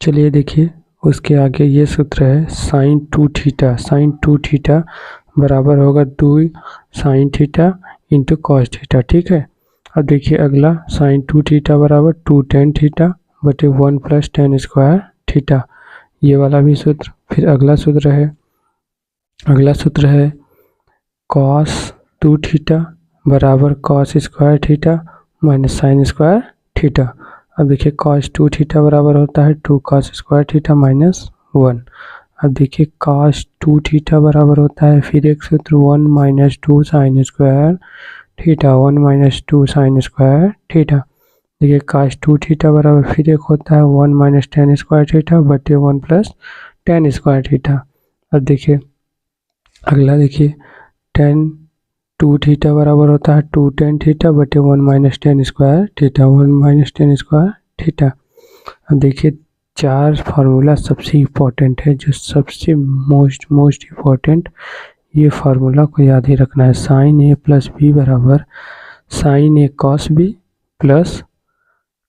चलिए देखिए, उसके आगे ये सूत्र है साइन 2 थीटा। साइन 2 थीटा बराबर होगा 2 sine theta into cos theta. ठीक है। अब देखिए अगला, साइन 2 थीटा बराबर 2 टेन थीटा बटे 1 प्लस टेन स्क्वायर थीटा। ये वाला भी सूत्र। फिर अगला सूत्र है कॉस 2 थीटा बराबर cos square theta minus sine square theta. अब देखिए कॉस 2 थीटा बराबर होता है 2 कॉस स्क्वायर थीटा माइनस 1। अब देखिए कॉस 2 थीटा बराबर होता है फिर एक सूत्र 1 minus 2 sine square theta, 1 minus 2 sine square theta. देखिए कॉस 2 थीटा बराबर फिर एक होता है 1 माइनस टेन स्क्वायर थीटा बटे 1 प्लस टेन स्क्वायर थीटा। अब देखिए अगला, देखिए टेन 2 थीटा बराबर होता है 2 टेन थीटा बटे 1 minus ten square theta, 1 minus ten square theta. अब देखिए चार फार्मूला सबसे इम्पोर्टेंट है, जो सबसे मोस्ट इम्पोर्टेंट, ये फार्मूला को याद ही रखना है। साइन ए प्लस बी बराबर sign A cos B plus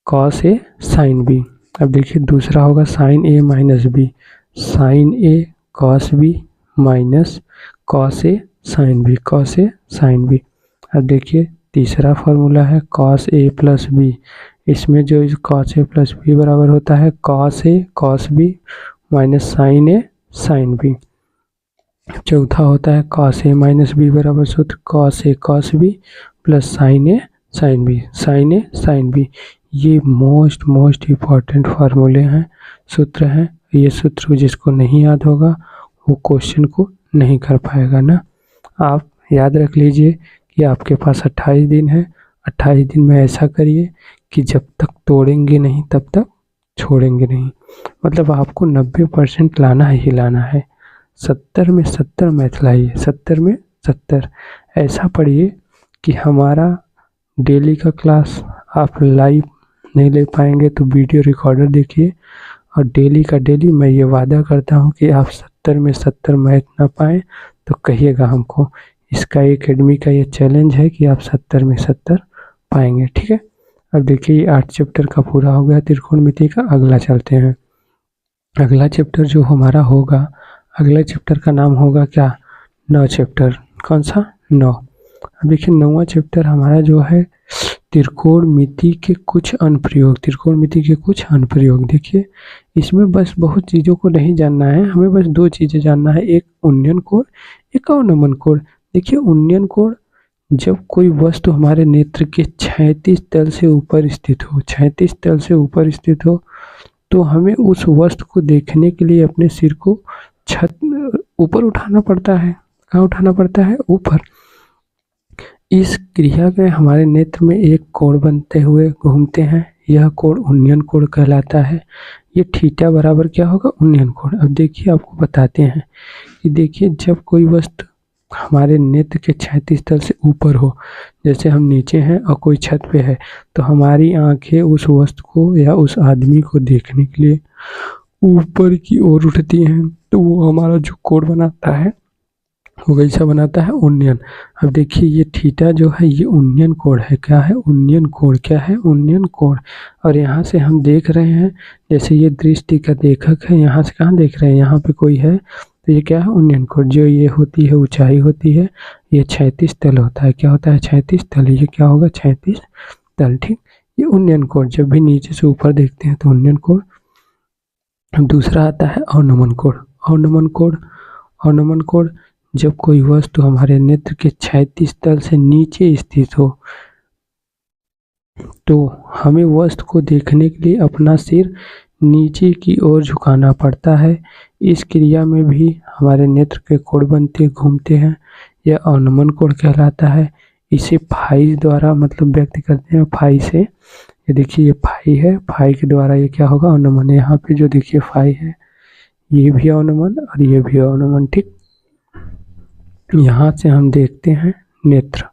cos A sine B. अब देखिए दूसरा होगा sign A minus B, sign A cos B minus cos A sine B, cos A sine B. अब देखिए तीसरा फार्मूला है कॉस ए प्लस बी, इसमें जो कॉस ए प्लस बी बराबर होता है cos A cos B minus sign A sine B. चौथा होता है कॉस ए माइनस बी बराबर सूत्र cos A cos B plus sign A sine B, sign A sine B. ये मोस्ट इम्पॉर्टेंट फार्मूले हैं, सूत्र हैं। ये सूत्र जिसको नहीं याद होगा वो क्वेश्चन को नहीं कर पाएगा ना। आप याद रख लीजिए कि आपके पास 28 दिन है। 28 दिन में ऐसा करिए कि जब तक तोड़ेंगे नहीं तब तक छोड़ेंगे नहीं। मतलब आपको 90% लाना ही लाना है। 70 में 70 मैथ लाइए, 70 में 70। ऐसा पढ़िए कि हमारा डेली का क्लास आप लाइव नहीं ले पाएंगे तो वीडियो रिकॉर्डर देखिए, और डेली का डेली मैं ये वादा करता हूँ कि आप 70 में 70 मैथ ना पाएँ तो कहिएगा हमको। इसका एकेडमी का ये चैलेंज है कि आप 70 में 70 पाएंगे। ठीक है। अब देखिए ये 8 चैप्टर का पूरा हो गया त्रिकोणमिति का। अगला चलते हैं। अगला चैप्टर जो हमारा होगा, अगले चैप्टर का नाम होगा क्या, 9 चैप्टर। कौन सा, 9। अब देखिए 9वां चैप्टर हमारा जो है त्रिकोणमिति के कुछ अनुप्रयोग, त्रिकोणमिति के कुछ अनुप्रयोग। देखिए इसमें बस बहुत चीज़ों को नहीं जानना है, हमें बस 2 चीज़ें जानना है, एक उन्नयन कोण, एक अवनमन कोण। देखिए उन्नयन कोण, जब कोई वस्तु हमारे नेत्र के 36 तल से ऊपर स्थित हो, 36 तल से ऊपर स्थित हो, तो हमें उस वस्तु को देखने के लिए अपने सिर को छत ऊपर उठाना पड़ता है। कहाँ उठाना पड़ता है, ऊपर। इस क्रिया में हमारे नेत्र में एक कोण बनते हुए घूमते हैं, यह कोण उन्नयन कोण कहलाता है। ये थीटा बराबर क्या होगा, उन्नयन कोण। अब देखिए आपको बताते हैं कि देखिए जब कोई वस्तु हमारे नेत्र के 36 तल से ऊपर हो, जैसे हम नीचे हैं और कोई छत पे है, तो हमारी आंखें उस वस्तु को या उस आदमी को देखने के लिए ऊपर की ओर उठती हैं, तो वो हमारा जो कोण बनाता है वो कैसा बनाता है, उन्नयन। अब देखिए ये थीटा जो है ये उन्नयन कोण है। क्या है, उन्नयन कोण। क्या है, उन्नयन कोण। और यहाँ से हम देख रहे हैं, जैसे ये दृष्टि का देखक है, यहाँ से कहाँ देख रहे हैं, यहाँ पे कोई है, तो ये क्या है, उन्नयन कोण। जो ये होती है ऊंचाई होती है, ये 36 तल होता है। क्या होता है, 36 तल। ये क्या होगा, 36 तल। ठीक, ये उन्नयन कोण। जब भी नीचे से ऊपर देखते हैं तो उन्नयन कोण। दूसरा आता है अवनमन कोण। अवनमन कोण, अवनमन कोण, जब कोई वस्तु हमारे नेत्र के 36 तल से नीचे स्थित हो, तो हमें वस्तु को देखने के लिए अपना सिर नीचे की ओर झुकाना पड़ता है। इस क्रिया में भी हमारे नेत्र के कोण बनते घूमते हैं, यह अवनमन कोण कहलाता है। इसे फाई द्वारा मतलब व्यक्त करते हैं, फाई से। ये देखिए ये फाई है, फाई के द्वारा ये क्या होगा, अवनमन। यहाँ पे जो देखिए फाई है, ये भी अवनमन और ये भी अवनमन। ठीक, यहाँ से हम देखते हैं नेत्र।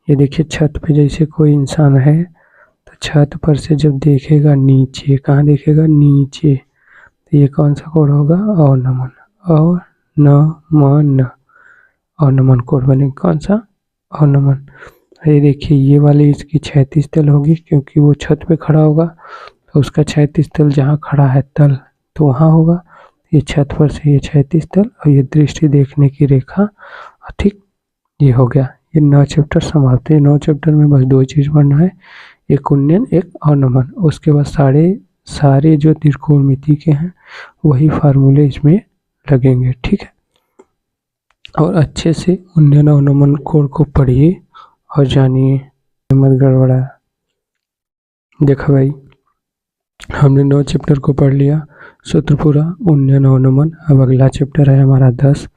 ये देखिए छत पे जैसे कोई इंसान है, तो छत पर से जब देखेगा नीचे, कहाँ देखेगा, नीचे, तो ये कौन सा कोण होगा, अवनमन। अवनमन, अवनमन कोण बनेगा। कौन सा, अवनमन। ये देखिए ये वाली इसकी 36 तल होगी, क्योंकि वो छत पे खड़ा होगा, तो उसका 36 तल जहाँ खड़ा है तल, तो वहाँ होगा ये छत पर से ये क्षैतिज तल और ये दृष्टि देखने की रेखा, ठीक ये हो गया। ये 9 चैप्टर समाप्त है। 9 चैप्टर में बस 2 चीज़ पढ़ना है, एक उन्नयन एक अवनमन। उसके बाद सारे जो त्रिकोणमिति के हैं वही फार्मूले इसमें लगेंगे, ठीक है। और अच्छे से उन्नयन अवनमन कोण को पढ़िए और जानिए, मत गड़बड़ा। देखो भाई, हमने 9 चैप्टर को पढ़ लिया, सूत्र पूरा, उन्नयन अवनमन। अब अगला चैप्टर है हमारा 10,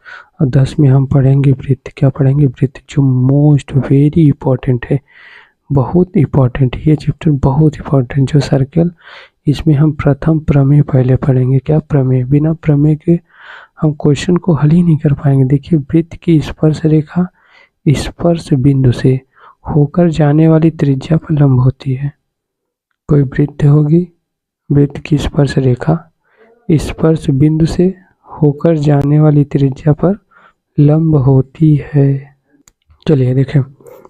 और 10 में हम पढ़ेंगे वृत्त। क्या पढ़ेंगे? वृत्त, जो मोस्ट वेरी इंपॉर्टेंट है, बहुत इंपॉर्टेंट। ये चैप्टर बहुत इंपॉर्टेंट, जो सर्कल, इसमें हम प्रथम प्रमेय पहले पढ़ेंगे। क्या प्रमेय? बिना प्रमेय के हम क्वेश्चन को हल ही नहीं कर पाएंगे। देखिए, वृत्त की स्पर्श रेखा स्पर्श बिंदु से होकर जाने वाली त्रिज्या पर लंब होती है। कोई वृत्त होगी, वृत्त की स्पर्श रेखा स्पर्श बिंदु से होकर जाने वाली त्रिज्या पर लंब होती है। चलिए देखें,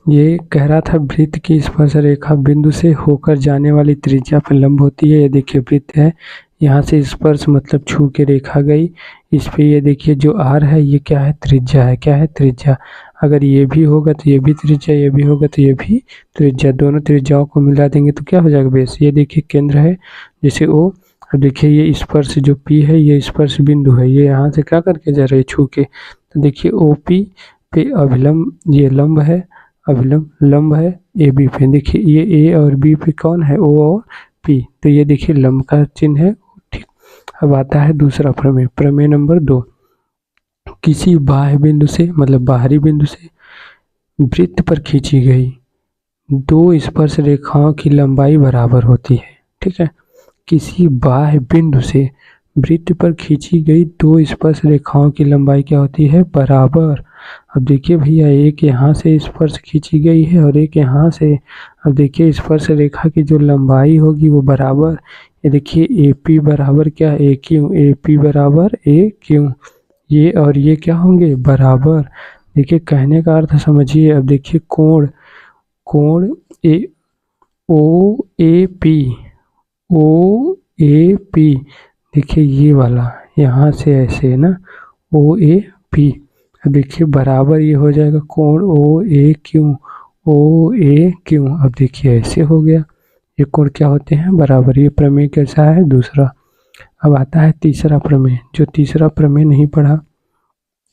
ये कह रहा था वृत्त की स्पर्श रेखा बिंदु से होकर जाने वाली त्रिज्या पर लंब होती है। ये देखिए वृत्त है, यहाँ से स्पर्श मतलब छू के रेखा गई, इस पे ये देखिए जो आर है ये क्या है? त्रिज्या है। क्या है? त्रिज्या। अगर ये भी होगा तो ये भी त्रिज्या, ये भी होगा तो ये भी त्रिज्या, दोनों त्रिज्याओं को मिला देंगे तो क्या हो जाएगा बेस? ये देखिए केंद्र है जैसे ओ। अब देखिए ये स्पर्श जो पी है ये स्पर्श बिंदु है, ये यहाँ से क्या करके जा रही है? छू के। तो देखिए ओ पी पे अभिलंब, ये लंब है, अभिलंब लंब है ए बी पे। देखिए ये ए और बी पे कौन है? ओ और पी। तो ये देखिए लंब का चिन्ह है, ठीक। अब आता है दूसरा प्रमेय, प्रमेय नंबर 2। किसी बाह्य बिंदु से मतलब बाहरी बिंदु से वृत्त पर खींची गई 2 स्पर्श रेखाओं की लंबाई बराबर होती है, ठीक है। किसी बाह्य बिंदु से वृत्त पर खींची गई 2 स्पर्श रेखाओं की लंबाई क्या होती है? बराबर। अब देखिए भैया, एक यहाँ से स्पर्श खींची गई है और एक यहाँ से। अब देखिए स्पर्श रेखा की जो लंबाई होगी वो बराबर। ये देखिए ए पी बराबर क्या? ए क्यू। ए पी बराबर ए क्यू। ये और ये क्या होंगे? बराबर। देखिए कहने का अर्थ समझिए। अब देखिए कोण ए ओ A P, O A P, देखिए ये वाला यहाँ से ऐसे है ना, ओ ए पी। अब देखिए बराबर ये हो जाएगा कोण ओ ए क्यू, ओ ए क्यू। अब देखिए ऐसे हो गया, ये कोण क्या होते हैं? बराबर। ये प्रमेय कैसा है? दूसरा। अब आता है तीसरा प्रमेय। जो तीसरा प्रमेय नहीं पढ़ा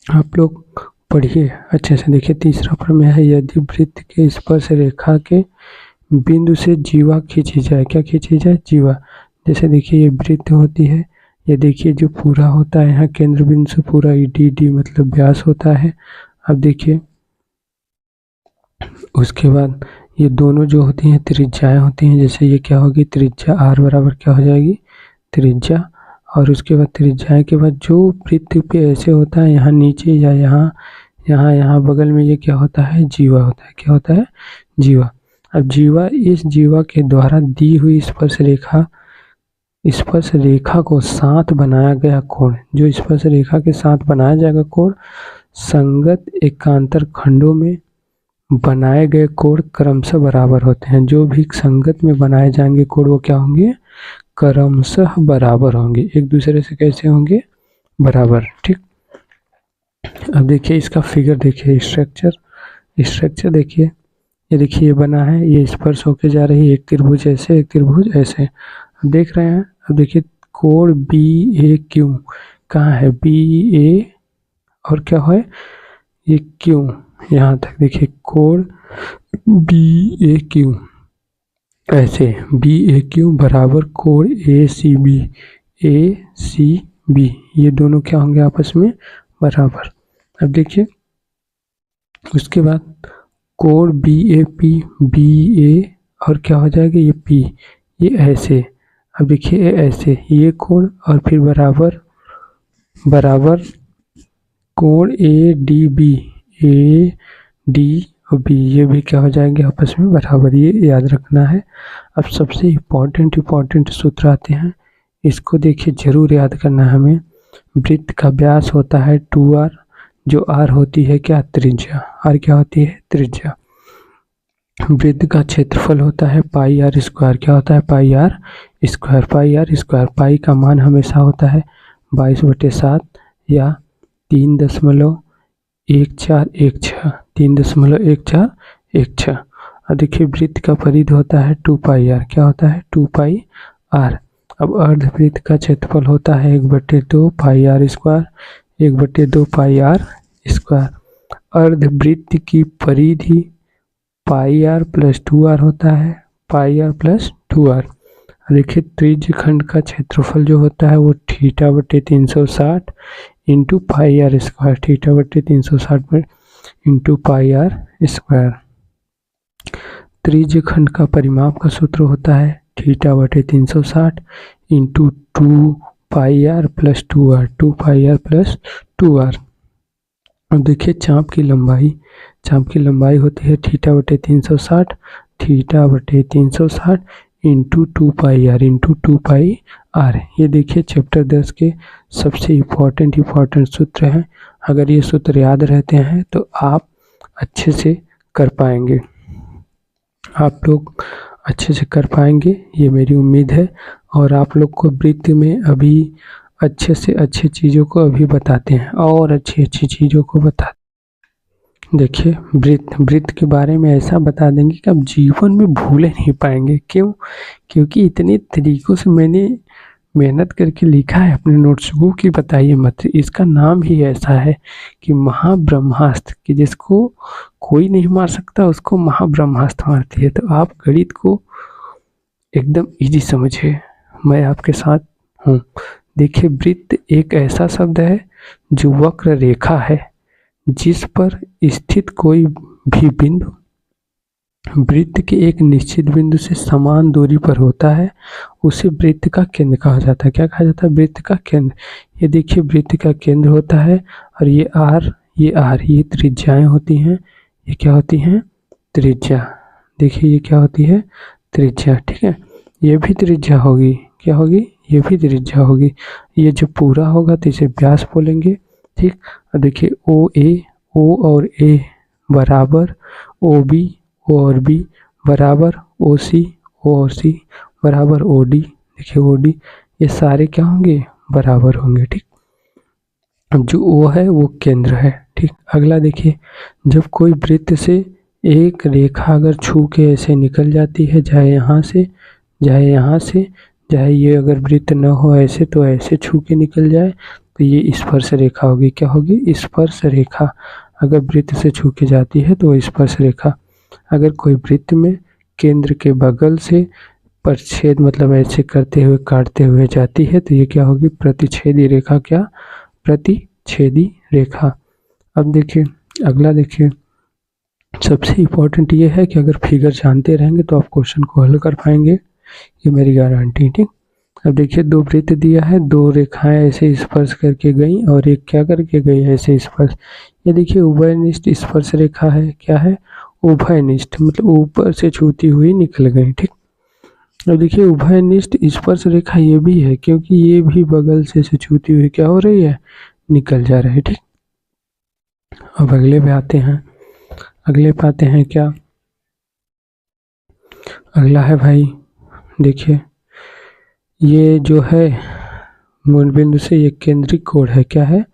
आप लोग पढ़िए अच्छे से। देखिए तीसरा प्रमेय है, यदि वृत्त के स्पर्श रेखा के बिंदु से जीवा खींची जाए। क्या खींची जाए? जीवा। जैसे देखिए ये वृत्त होती है, ये देखिए जो पूरा होता है यहाँ केंद्र बिंदु से पूरा डी मतलब व्यास होता है। अब देखिए उसके बाद ये दोनों जो होती हैं त्रिज्याएं होती हैं। जैसे ये क्या होगी? त्रिज्या आर बराबर क्या हो जाएगी? त्रिज्या। और उसके बाद त्रिज्याएं के बाद जो वृत्त पे ऐसे होता है यहाँ नीचे या यहाँ बगल में, ये क्या होता है? जीवा होता है। क्या होता है? जीवा। अब जीवा, इस जीवा के द्वारा दी हुई स्पर्श रेखा को साथ बनाया गया कोण, जो स्पर्श रेखा के साथ बनाया जाएगा कोण, संगत एकांतर खंडों में बनाए गए कोण क्रमशः बराबर होते हैं। जो भी संगत में बनाए जाएंगे कोण वो क्या होंगे? क्रमशः बराबर होंगे। एक दूसरे से कैसे होंगे? बराबर, ठीक। अब देखिए इसका फिगर देखिए, स्ट्रक्चर देखिए। ये देखिए ये बना है, ये स्पर्श होके जा रही है, एक त्रिभुज ऐसे, एक त्रिभुज ऐसे। अब देख रहे हैं। अब देखिए कोण बी ए क्यू कहाँ है? बी ए और क्या है? ये क्यू। यहाँ तक देखिए कोण बी ए क्यू ऐसे, बी ए क्यू बराबर कोण ए सी बी, ये दोनों क्या होंगे? आपस में बराबर। अब देखिए उसके बाद कोण B A P, B A और क्या हो जाएगा? ये पी, ये ऐसे। अब देखिए ऐसे, ये कोण और फिर बराबर कोण A D B, A D और बी, ये भी क्या हो जाएंगे? आपस में बराबर। ये याद रखना है। अब सबसे इम्पोर्टेंट सूत्र आते हैं, इसको देखिए जरूर याद करना है हमें। वृत्त का व्यास होता है 2r, जो r होती है क्या? त्रिज्या। r क्या होती है? त्रिज्या। वृत्त का क्षेत्रफल होता है पाई आर स्क्वायर। क्या होता है? Pi r square. Pi r square, pi का मान हमेशा होता है 22/7 या 3.1416, 3.1416। और देखिए वृत्त का परिधि होता है 2 पाई आर। क्या होता है? 2 पाई आर। अब अर्धवृत्त का क्षेत्रफल होता है 1/2 pi r square, 1/2 pi r square. अर्धवृत्त की परिधि पाई आर प्लस 2 आर होता है, पाई आर प्लस 2 आर। देखिए त्रिज्य खंड का क्षेत्रफल जो होता है वो θ/360 into pi r square, θ/360 into pi r square. त्रिज्य खंड का परिमाप का सूत्र होता है θ/360 into 2 pi r plus 2 r, 2 pi r plus 2 r. और देखिए चाप की लंबाई होती है θ/360, θ/360 into 2 pi r into 2 pi r. ये देखिए चैप्टर 10 के सबसे इम्पोर्टेंट सूत्र हैं। अगर ये सूत्र याद रहते हैं तो आप अच्छे से कर पाएंगे, आप लोग अच्छे से कर पाएंगे, ये मेरी उम्मीद है। और आप लोग को वृत्त में अभी अच्छे से अच्छी चीज़ों को अभी बताते हैं और अच्छी चीज़ों को बताते हैं। देखिए वृत्त के बारे में ऐसा बता देंगे कि आप जीवन में भूले नहीं पाएंगे। क्यों? क्योंकि इतने तरीक़ों से मैंने मेहनत करके लिखा है अपने नोट्सबुक की। बताइए मत, इसका नाम ही ऐसा है कि महाब्रह्मास्त्र, कि जिसको कोई नहीं मार सकता उसको महाब्रह्मास्त्र मारती है। तो आप गणित को एकदम इजी समझिए, मैं आपके साथ हूँ। देखिए वृत्त एक ऐसा शब्द है जो वक्र रेखा है जिस पर स्थित कोई भी बिंदु वृत्त के एक निश्चित बिंदु से समान दूरी पर होता है, उसे वृत्त का केंद्र कहा जाता है। क्या कहा जाता है? वृत्त का केंद्र। ये देखिए वृत्त का केंद्र होता है और ये आर, ये त्रिज्याएं होती हैं। ये क्या होती हैं? त्रिज्या। देखिए ये क्या होती है? त्रिज्या। ठीक है, ये भी त्रिज्या होगी। क्या होगी? ये भी त्रिज्या होगी। ये जब पूरा होगा तो इसे व्यास बोलेंगे। ठीक, और देखिए ओ और ए बराबर ओ और बी बराबर ओ और सी बराबर ओ डी। देखिए ओ डी, ये सारे क्या होंगे? बराबर होंगे। ठीक, अब जो ओ है वो केंद्र है। ठीक, अगला देखिए, जब कोई वृत्त से एक रेखा अगर छू के ऐसे निकल जाती है, चाहे यहाँ से चाहे ये अगर वृत्त न हो ऐसे तो ऐसे छू के निकल जाए, तो ये स्पर्श रेखा होगी। क्या होगी? स्पर्श रेखा। अगर वृत्त से छू के जाती है तो स्पर्श रेखा। अगर कोई वृत्त में केंद्र के बगल से परिच्छेद मतलब ऐसे करते हुए काटते हुए जाती है तो ये क्या होगी? प्रतिच्छेदी रेखा। क्या? प्रतिच्छेदी रेखा। अब देखिए अगला, देखिए सबसे इम्पोर्टेंट ये है कि अगर फिगर जानते रहेंगे तो आप क्वेश्चन को हल कर पाएंगे, ये मेरी गारंटी। ठीक, अब देखिए दो वृत्त दिया है, दो रेखाएं ऐसे स्पर्श करके गई और एक क्या करके गई? ऐसे स्पर्श। ये देखिए उभयनिष्ठ स्पर्श रेखा है। क्या है? उभयनिष्ठ, मतलब ऊपर से छूती हुई निकल गई। ठीक, अब देखिए उभयनिष्ठ स्पर्श रेखा ये भी है क्योंकि ये भी बगल से छूती हुई क्या हो रही है? निकल जा रही है। ठीक, अब अगले पे आते हैं। अगले पे आते हैं क्या? अगला है भाई, देखिए ये जो है मूल बिंदु से ये केंद्रीय कोण है। क्या है?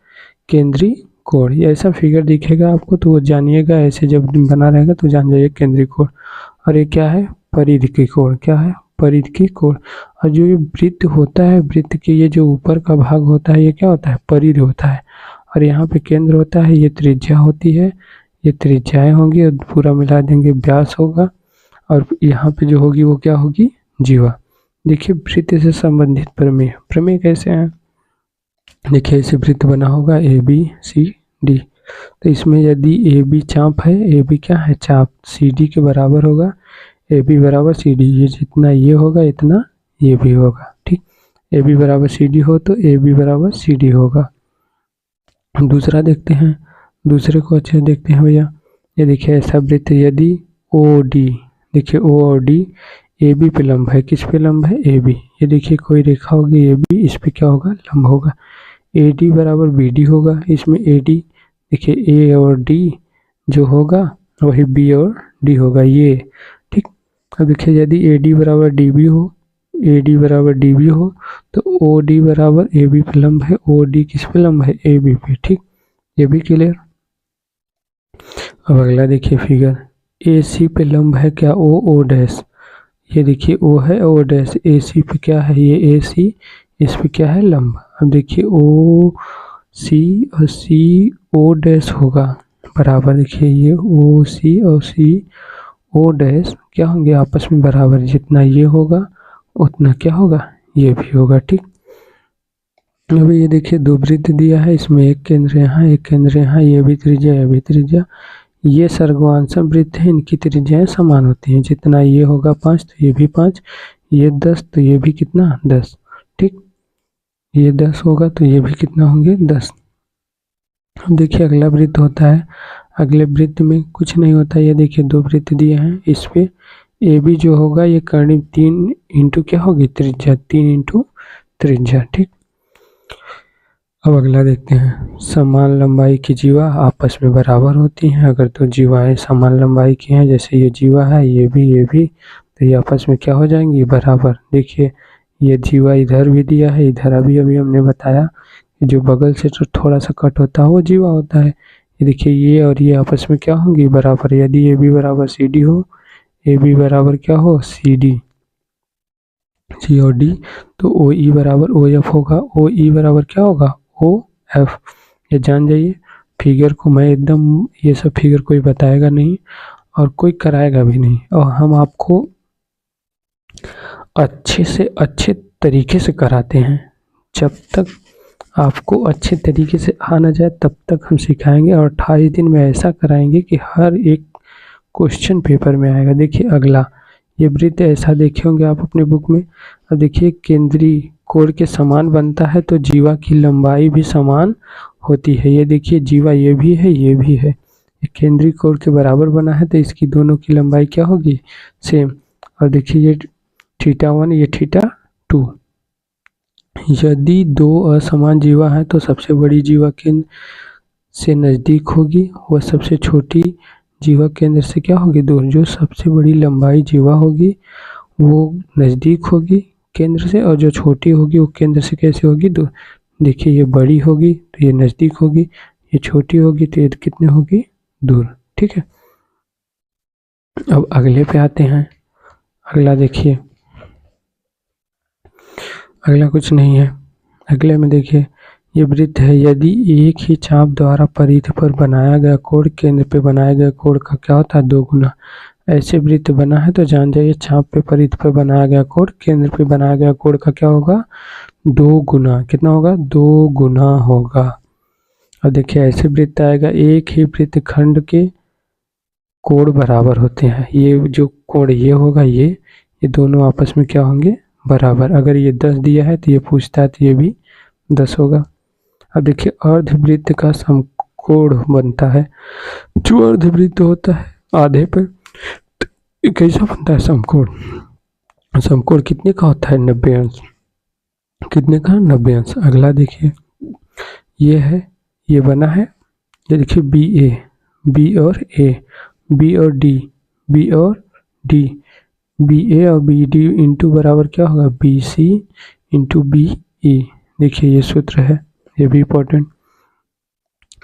केंद्रीय कोण। ये ऐसा फिगर दिखेगा आपको तो वो जानिएगा, ऐसे जब बना रहेगा तो जान जाइए केंद्रीय कोण। और ये क्या है? परिधि की कोण। क्या है? परिधि की कोण। और जो ये वृत्त होता है, वृत्त के ये जो ऊपर का भाग होता है ये क्या होता है? परिधि होता है। और यहाँ पे केंद्र होता है, ये त्रिज्या होती है, ये त्रिज्याएं होंगी और पूरा मिला देंगे व्यास होगा। और यहाँ पे जो होगी वो क्या होगी? जीवा। देखिए वृत्त से संबंधित प्रमेय। प्रमेय कैसे हैं? देखिए ऐसे वृत्त बना होगा ABCD, तो इसमें यदि AB चाप है, AB क्या है? चाप, CD के बराबर होगा, AB बराबर CD। ये जितना ये होगा इतना ये भी होगा। ठीक, AB बराबर CD हो तो AB बराबर CD होगा। दूसरा देखते हैं, दूसरे को अच्छे देखते हैं भैया। ये देखिए ऐसा वृत्त यदि OD, देखिए O और D AB पे लंब है। किस पे लंब है? AB। ये देखिए कोई रेखा होगी AB, इस पे क्या होगा? लंब होगा। AD बराबर BD होगा। इसमें AD देखिए A और D जो होगा वही बी और डी होगा ये, ठीक। अब देखिए यदि ए डी बराबर डी बी हो, ए डी बराबर डी बी हो तो ओ डी बराबर ए बी पे लंब है, ओ डी किस पे लंब है, ए बी पे, ठीक। ये भी क्लियर। अब अगला देखिए फिगर, ए सी पे लंब है क्या, ओ ओ डैश, ये देखिए ओ है ओ डैश, ए सी पे क्या है, ये ए सी, इस पे क्या है लंब। अब देखिए ओ सी और सी ओ डैश होगा बराबर, देखिए ये ओ सी और सी ओ डैश क्या होंगे आपस में बराबर, जितना ये होगा उतना क्या होगा ये भी होगा, ठीक। अभी ये देखिए दो वृत्त दिया है, इसमें एक केंद्र यहाँ एक केंद्र यहाँ, ये भी त्रिज्या ये भी त्रिज्या, ये सर्गवांशम वृत्त है, इनकी त्रिज्याएं समान होती हैं, जितना ये होगा 5 तो ये भी 5, ये 10 तो ये भी कितना 10, ठीक। ये 10 होगा तो ये भी कितना होंगे 10। अब देखिए अगला वृत्त होता है, अगले वृत्त में कुछ नहीं होता, ये देखिए दो वृत्त दिए हैं, इस पे ए बी जो होगा ये कर्णी 3 इंटू क्या होगी त्रिज्या, 3 इंटू त्रिज्या, ठीक। अब अगला देखते हैं, समान लंबाई की जीवा आपस में बराबर होती हैं, अगर तो जीवाएं समान लंबाई की हैं, जैसे ये जीवा है ये भी, तो ये आपस में क्या हो जाएंगी बराबर। देखिए ये जीवा इधर भी दिया है, इधर अभी हमने बताया कि जो बगल से तो थोड़ा सा कट होता है वो जीवा होता है। ये देखिए ये और ये आपस में क्या होंगी बराबर, यदि ए बी बराबर सी डी हो, ए बी बराबर क्या हो सी डी, सी और डी, तो ओ ई बराबर ओ एफ होगा, ओ ई बराबर क्या होगा ओ एफ। ये जान जाइए, फिगर को मैं एकदम ये सब फिगर कोई बताएगा नहीं और कोई कराएगा भी नहीं, और हम आपको अच्छे से अच्छे तरीके से कराते हैं, जब तक आपको अच्छे तरीके से आ ना जाए तब तक हम सिखाएंगे, और 28 दिन में ऐसा कराएंगे कि हर एक क्वेश्चन पेपर में आएगा। देखिए अगला, ये वृत्त ऐसा देखे होंगे आप अपने बुक में। अब देखिए केंद्रीय कोण के समान बनता है तो जीवा की लंबाई भी समान होती है। ये देखिए जीवा ये भी है ये भी है, ये केंद्रीय कोण के बराबर बना है तो इसकी दोनों की लंबाई क्या होगी सेम। और देखिए ये θ1 ये θ2, यदि दो असमान जीवा है तो सबसे बड़ी जीवा केंद्र से नज़दीक होगी, वह सबसे छोटी जीवा केंद्र से क्या होगी दूर। जो सबसे बड़ी लंबाई जीवा होगी वो नज़दीक होगी केंद्र से, और जो छोटी होगी वो केंद्र से कैसे होगी दूर। देखिए ये बड़ी होगी तो ये नज़दीक होगी, ये छोटी होगी तो ये कितने होगी दूर, ठीक है। अब अगले पे आते हैं, अगला देखिए, अगला कुछ नहीं है, अगले में देखिए ये वृत्त है, यदि एक ही चाप द्वारा परिधि पर बनाया गया कोण केंद्र पे बनाए गए कोण का क्या होता है 2 गुना। ऐसे वृत्त बना है तो जान जाइए चाप पे परिधि पर बनाया गया कोण केंद्र पे बनाया गया कोण का क्या होगा 2 गुना, कितना होगा 2 गुना होगा। और देखिए ऐसे वृत्त आएगा, एक ही वृत्त खंड के कोण बराबर होते हैं, ये जो कोण ये होगा ये दोनों आपस में क्या होंगे बराबर। अगर ये 10 दिया है तो ये पूछता है तो ये भी 10 होगा। अब देखिए अर्धवृत्त का समकोण बनता है, जो अर्धवृत्त होता है आधे पे कैसा बनता है समकोण, समकोण कितने का होता है 90 अंश, कितने का 90 अंश। अगला देखिए ये है, ये बना है, ये देखिए बी ए, बी और ए, बी और डी, बी और डी, बी ए और बी डी इंटू बराबर क्या होगा B C into B E. देखिए ये सूत्र है, ये भी इम्पोर्टेंट।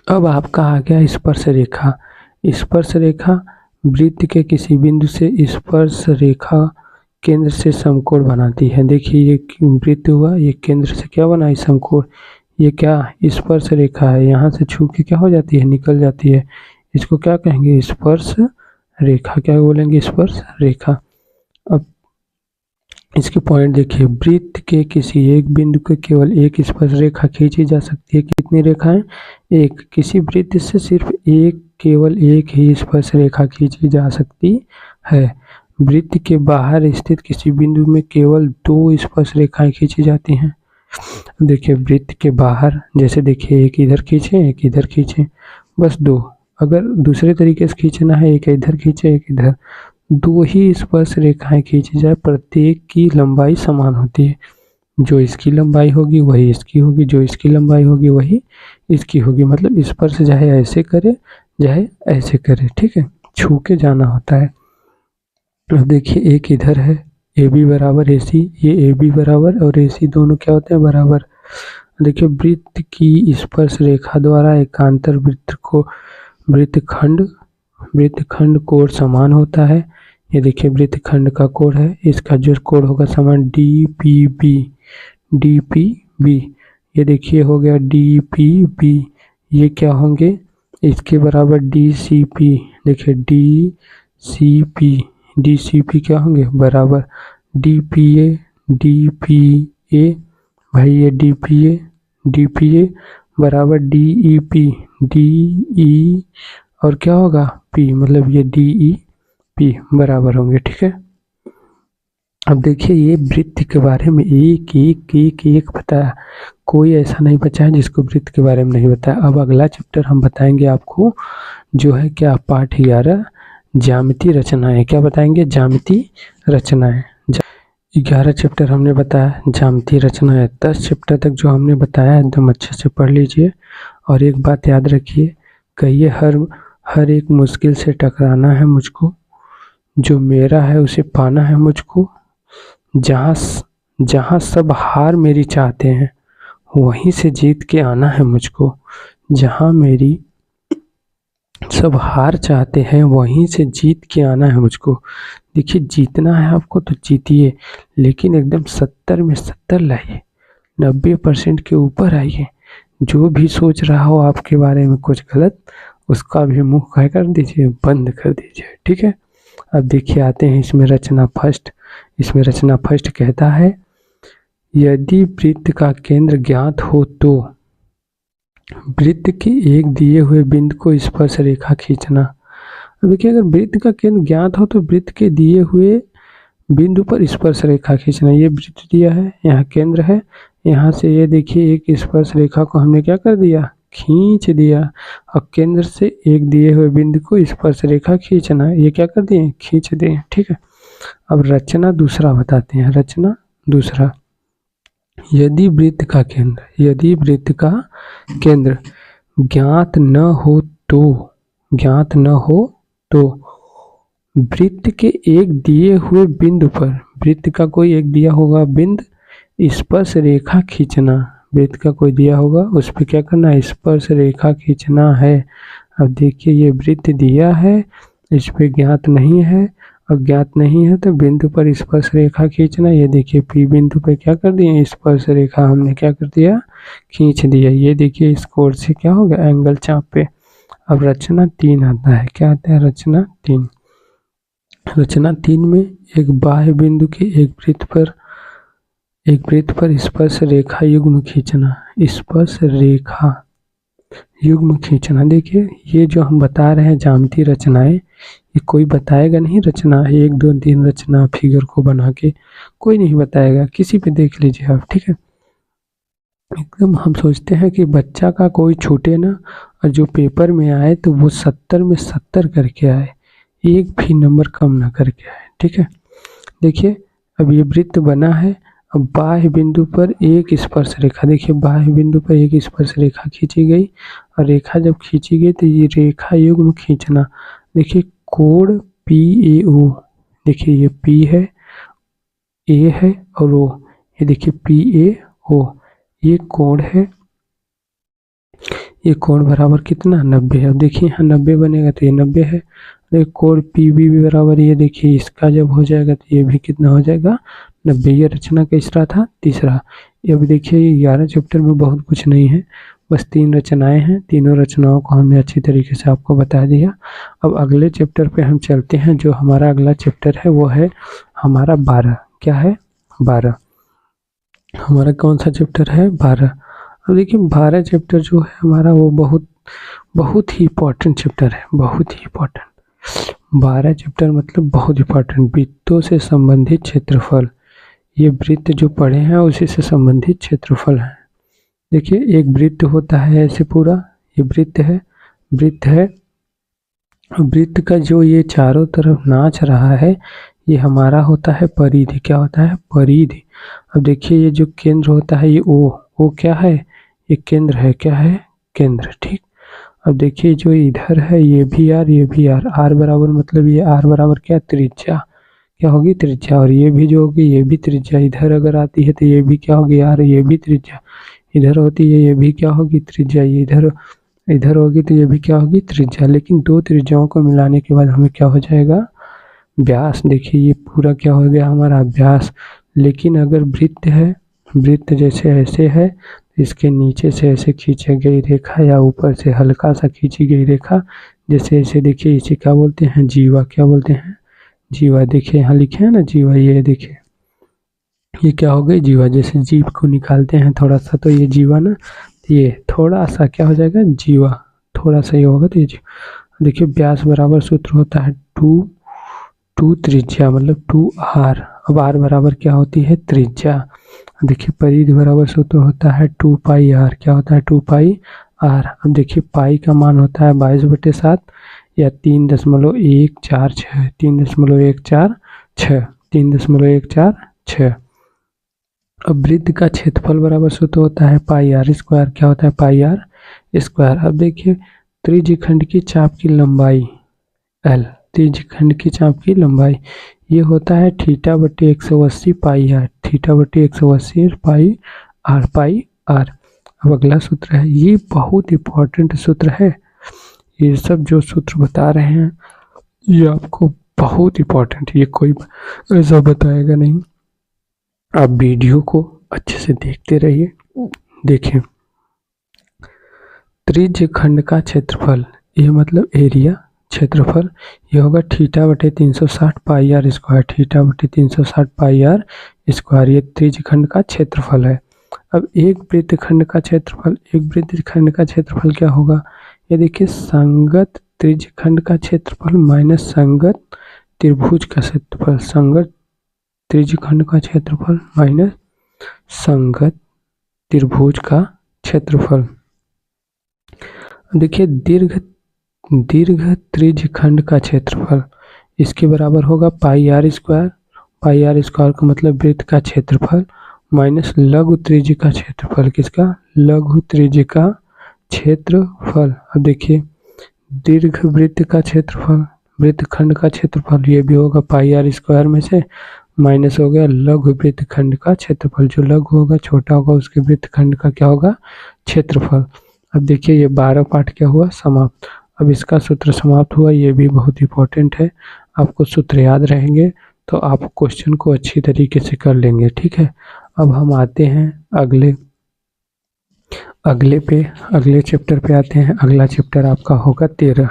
अब आपका आ गया स्पर्श रेखा। स्पर्श रेखा वृत्त के किसी बिंदु से स्पर्श रेखा केंद्र से समकोण बनाती है। देखिए ये वृत्त हुआ, ये केंद्र से क्या बना है समकोण, ये क्या स्पर्श रेखा है, यहाँ से छू के क्या हो जाती है निकल जाती है, इसको क्या कहेंगे स्पर्श रेखा, क्या बोलेंगे स्पर्श रेखा। अब इसके पॉइंट देखिए, वृत्त के किसी एक बिंदु के केवल एक स्पर्श रेखा खींची जा सकती है। कितनी रेखाएं, एक। किसी वृत्त से सिर्फ एक, केवल एक ही स्पर्श रेखा खींची जा सकती है। वृत्त के बाहर स्थित किसी बिंदु में केवल 2 स्पर्श रेखाएं खींची जाती हैं। देखिए वृत्त के बाहर, जैसे देखिए एक इधर खींचे एक इधर खींचे, बस 2। अगर दूसरे तरीके से खींचना है, एक इधर खींचे एक इधर, 2 ही स्पर्श रेखाएं खींची जाए, प्रत्येक की लंबाई समान होती है। जो इसकी लंबाई होगी वही इसकी होगी, जो इसकी लंबाई होगी वही इसकी होगी। मतलब स्पर्श चाहे ऐसे करे चाहे ऐसे करे, ठीक है। छू के जाना होता है। अब देखिए एक इधर है ए बी बराबर ए सी, ये ए बी बराबर और ए सी दोनों क्या होते हैं बराबर। देखिए वृत्त की स्पर्श रेखा द्वारा एकांतर वृत्तखंड कोण समान होता है। ये देखिए वृत्तखंड का कोण है, इसका जो कोण होगा समान डी पी बी। ये देखिए हो गया डी पी बी, ये क्या होंगे इसके बराबर डी सी पी। देखिए डी सी पी क्या होंगे बराबर डी पी ए भाई, ये डी पी ए बराबर डी ई और क्या होगा पी, मतलब ये डी ई पी बराबर होंगे। ठीक है, अब देखिए ये वृत्त के बारे में एक बताया, कोई ऐसा नहीं बचा है जिसको वृत्त के बारे में नहीं बताया। अब अगला चैप्टर हम बताएंगे आपको जो है क्या पाठ 11 ज्यामिति रचनाएं। क्या बताएंगे? ज्यामिति रचनाएं। 11 चैप्टर हमने बताया ज्यामिति रचनाएं। 10 चैप्टर तक जो हमने बताया एकदम अच्छे से पढ़ लीजिए। और एक बात याद रखिए, कहिए हर एक मुश्किल से टकराना है मुझको, जो मेरा है उसे पाना है मुझको, जहाँ सब हार मेरी चाहते हैं वहीं से जीत के आना है मुझको। जहाँ मेरी सब हार चाहते हैं वहीं से जीत के आना है मुझको। देखिए जीतना है आपको तो जीतिए, लेकिन एकदम 70 में 70 लाइए, 90% के ऊपर आइए। जो भी सोच रहा हो आपके बारे में कुछ गलत, उसका भी मुंह क्या कर दीजिए, बंद कर दीजिए। ठीक है, अब देखिए आते हैं इसमें रचना फर्स्ट। इसमें रचना फर्स्ट कहता है यदि वृत्त का केंद्र ज्ञात हो तो वृत्त के एक दिए हुए बिंदु को स्पर्श रेखा खींचना। देखिए अगर वृत्त का केंद्र ज्ञात हो तो वृत्त के दिए हुए बिंदु पर स्पर्श रेखा खींचना। ये वृत्त दिया है, यहाँ केंद्र है, यहाँ से ये देखिए एक स्पर्श रेखा को हमने क्या कर दिया, खींच दिया। अब केंद्र से एक दिए हुए बिंदु को स्पर्श रेखा खींचना, ये क्या कर दिए, खींच दिए। ठीक है, अब रचना दूसरा बताते हैं। रचना दूसरा, यदि वृत्त का केंद्र ज्ञात न हो तो वृत्त के एक दिए हुए बिंदु पर, वृत्त का कोई एक दिया होगा बिंदु, स्पर्श रेखा खींचना। वृत्त का कोई दिया होगा उस पर क्या करना है, स्पर्श रेखा खींचना है। अब देखिए ये वृत्त दिया है, इस पे ज्ञात नहीं है, अब ज्ञात नहीं है तो बिंदु पर स्पर्श रेखा खींचना। ये देखिए पी बिंदु पे क्या कर दिए, स्पर्श रेखा हमने क्या कर दिया, खींच दिया। ये देखिए इस कोण से क्या हो गया, एंगल चाप पे। अब रचना 3 आता है। क्या आता है रचना 3? रचना 3 में एक बाह्य बिंदु के एक वृत्त पर स्पर्श रेखा युग्म खींचना। स्पर्श रेखा युग्म खींचना। देखिए ये जो हम बता रहे हैं ज्यामिति रचनाएं, ये कोई बताएगा नहीं रचना 1 2 3 रचना फिगर को बना के, कोई नहीं बताएगा, किसी पे देख लीजिए आप। ठीक है, एकदम हम सोचते हैं कि बच्चा का कोई छूटे ना, और जो पेपर में आए तो वो 70 में 70 करके आए, एक भी नंबर कम ना करके आए। ठीक है, देखिए अब ये वृत्त बना है। अब बाह्य बिंदु पर एक स्पर्श रेखा, देखिए बाह्य बिंदु पर एक स्पर्श रेखा खींची गई, और रेखा जब खींची गई तो ये रेखा युग्म खींचना। देखिए कोण पी ए ओ, देखिए ये पी है, ए है और ओ, ये देखिए पी ए ओ, ये कोण है। ये कोण बराबर कितना, 90 है। अब देखिए यहाँ 90 बनेगा तो ये 90 है। कोण पी बी भी बराबर, ये देखिए इसका जब हो जाएगा तो ये भी कितना हो जाएगा, 90। ये रचना कैसा था, तीसरा। अब देखिए 11 चैप्टर में बहुत कुछ नहीं है, बस 3 रचनाएं हैं। तीनों रचनाओं को हमने अच्छी तरीके से आपको बता दिया। अब अगले चैप्टर पे हम चलते हैं। जो हमारा अगला चैप्टर है वो है हमारा 12। क्या है, 12। हमारा कौन सा चैप्टर है, 12। अब देखिए 12 चैप्टर जो है हमारा वो बहुत ही इम्पोर्टेंट चैप्टर है, बहुत ही इम्पोर्टेंट। 12 चैप्टर मतलब बहुत इम्पोर्टेंट। वृत्तों से संबंधित क्षेत्रफल, ये वृत्त जो पढ़े हैं उसी से संबंधित क्षेत्रफल है। देखिए एक वृत्त होता है ऐसे पूरा, ये वृत्त है। वृत्त का जो ये चारों तरफ नाच रहा है ये हमारा होता है परिधि। क्या होता है, परिधि। अब देखिए ये जो केंद्र होता है ये ओ क्या है, ये केंद्र है। क्या है, केंद्र। ठीक, अब देखिए जो इधर है ये भी आर, ये भी आर, आर बराबर मतलब ये आर बराबर क्या, त्रिज्या, क्या होगी, त्रिज्या। और ये भी जो होगी ये भी त्रिज्या, इधर अगर आती है तो ये भी क्या होगी यार, ये भी त्रिज्या, इधर होती है ये भी क्या होगी, त्रिज्या, ये इधर इधर होगी तो ये भी क्या होगी, त्रिज्या। लेकिन दो त्रिज्याओं को मिलाने के बाद हमें क्या हो जाएगा, व्यास। देखिए ये पूरा क्या हो गया हमारा, व्यास। लेकिन अगर वृत्त है, वृत्त जैसे ऐसे है, इसके नीचे से ऐसे खींची गई रेखा या ऊपर से हल्का सा खींची गई रेखा, जैसे ऐसे देखिए, इसे क्या बोलते हैं, जीवा, क्या बोलते हैं, जीवा। देखिए यहाँ लिखे हैं ना जीवा, ये देखिए ये क्या हो गई, जीवा। जैसे जीव को निकालते हैं थोड़ा सा तो ये जीवा ना, ये थोड़ा सा क्या हो जाएगा, जीवा, थोड़ा सा ये होगा तो ये जीवा। देखिए व्यास बराबर सूत्र होता है टू त्रिज्या मतलब 2r। अब r बराबर क्या होती है, त्रिज्या। देखिए परिधि बराबर सूत्र होता है 2πr, क्या होता है 2πr। अब देखिए पाई का मान होता है 22/7 या 3.146, 3.146, 3.146। अब वृत्त का क्षेत्रफल बराबर सूत्र होता है πr स्क्वायर, क्या होता है πr स्क्वायर। अब देखिए त्रिज्यखंड की चाप की लंबाई l, त्रिज्यखंड की चाप की लंबाई ये होता है θ/180 πr, θ/180 πr। अब अगला सूत्र है, ये बहुत इंपॉर्टेंट सूत्र है, ये सब जो सूत्र बता रहे हैं ये आपको बहुत इंपॉर्टेंट है, ये कोई ऐसा बताएगा नहीं। आप वीडियो को अच्छे से देखते रहिए। देखिए त्रिज्यखंड का क्षेत्रफल, ये मतलब एरिया, क्षेत्रफल ये होगा θ/360 πr स्क्वायर, θ/360 πr स्क्वायर, ये त्रिज्यखंड का क्षेत्रफल है। अब एक वृत्तखंड का क्षेत्रफल, एक वृत्तखंड का क्षेत्रफल क्या होगा, ये देखिए संगत त्रिज्यखंड का क्षेत्रफल माइनस संगत त्रिभुज का क्षेत्रफल, संगत त्रिज्यखंड का क्षेत्रफल माइनस संगत त्रिभुज का क्षेत्रफल। देखिए दीर्घ त्रिज्यखंड का क्षेत्रफल इसके बराबर होगा πr स्क्वायर, πr स्क्वायर का मतलब वृत्त का क्षेत्रफल माइनस लघु त्रिज्य का क्षेत्रफल, किसका, लघु त्रिज्य का क्षेत्रफल। अब देखिए दीर्घ वृत्त का क्षेत्रफल, वृत्तखंड का क्षेत्रफल ये भी होगा πr स्क्वायर में से माइनस हो गया लघु वृत्तखंड का क्षेत्रफल, जो लघु होगा छोटा होगा उसके वृत्तखंड का क्या होगा, क्षेत्रफल। अब देखिए ये 12 पार्ट क्या हुआ, समाप्त। अब इसका सूत्र समाप्त हुआ, ये भी बहुत इंपॉर्टेंट है, आपको सूत्र याद रहेंगे तो आप क्वेश्चन को अच्छी तरीके से कर लेंगे, ठीक है। अब हम आते हैं अगले चैप्टर पे आते हैं। अगला चैप्टर आपका होगा 13।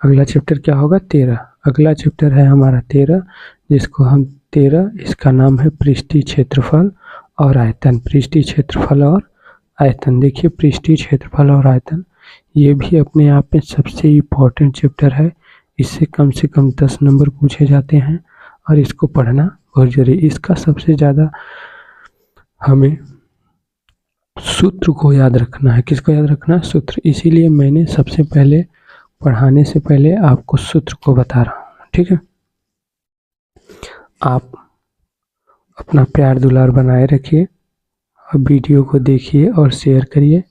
अगला चैप्टर क्या होगा, 13। अगला चैप्टर है हमारा 13, जिसको हम 13, इसका नाम है पृष्ठीय क्षेत्रफल और आयतन। पृष्ठीय क्षेत्रफल और आयतन, देखिए पृष्ठीय क्षेत्रफल और आयतन ये भी अपने आप में सबसे इम्पोर्टेंट चैप्टर है, इससे कम से कम 10 नंबर पूछे जाते हैं और इसको पढ़ना बहुत जरूरी। इसका सबसे ज़्यादा हमें सूत्र को याद रखना है, किसको याद रखना है, सूत्र। इसीलिए मैंने सबसे पहले पढ़ाने से पहले आपको सूत्र को बता रहा हूँ, ठीक है। आप अपना प्यार दुलार बनाए रखिए और वीडियो को देखिए और शेयर करिए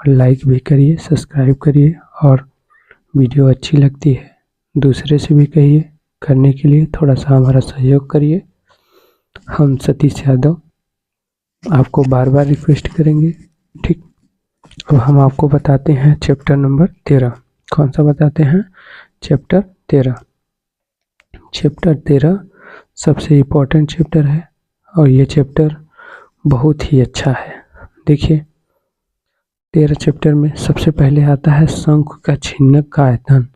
और लाइक भी करिए, सब्सक्राइब करिए, और वीडियो अच्छी लगती है दूसरे से भी कहिए करने के लिए, थोड़ा सा हमारा सहयोग करिए। हम सतीश यादव आपको बार बार रिक्वेस्ट करेंगे, ठीक। अब हम आपको बताते हैं चैप्टर नंबर 13। कौन सा बताते हैं, चैप्टर 13। चैप्टर 13 सबसे इम्पोर्टेंट चैप्टर है और ये चैप्टर बहुत ही अच्छा है। देखिए 13 चैप्टर में सबसे पहले आता है शंकु का छिन्नक का आयतन।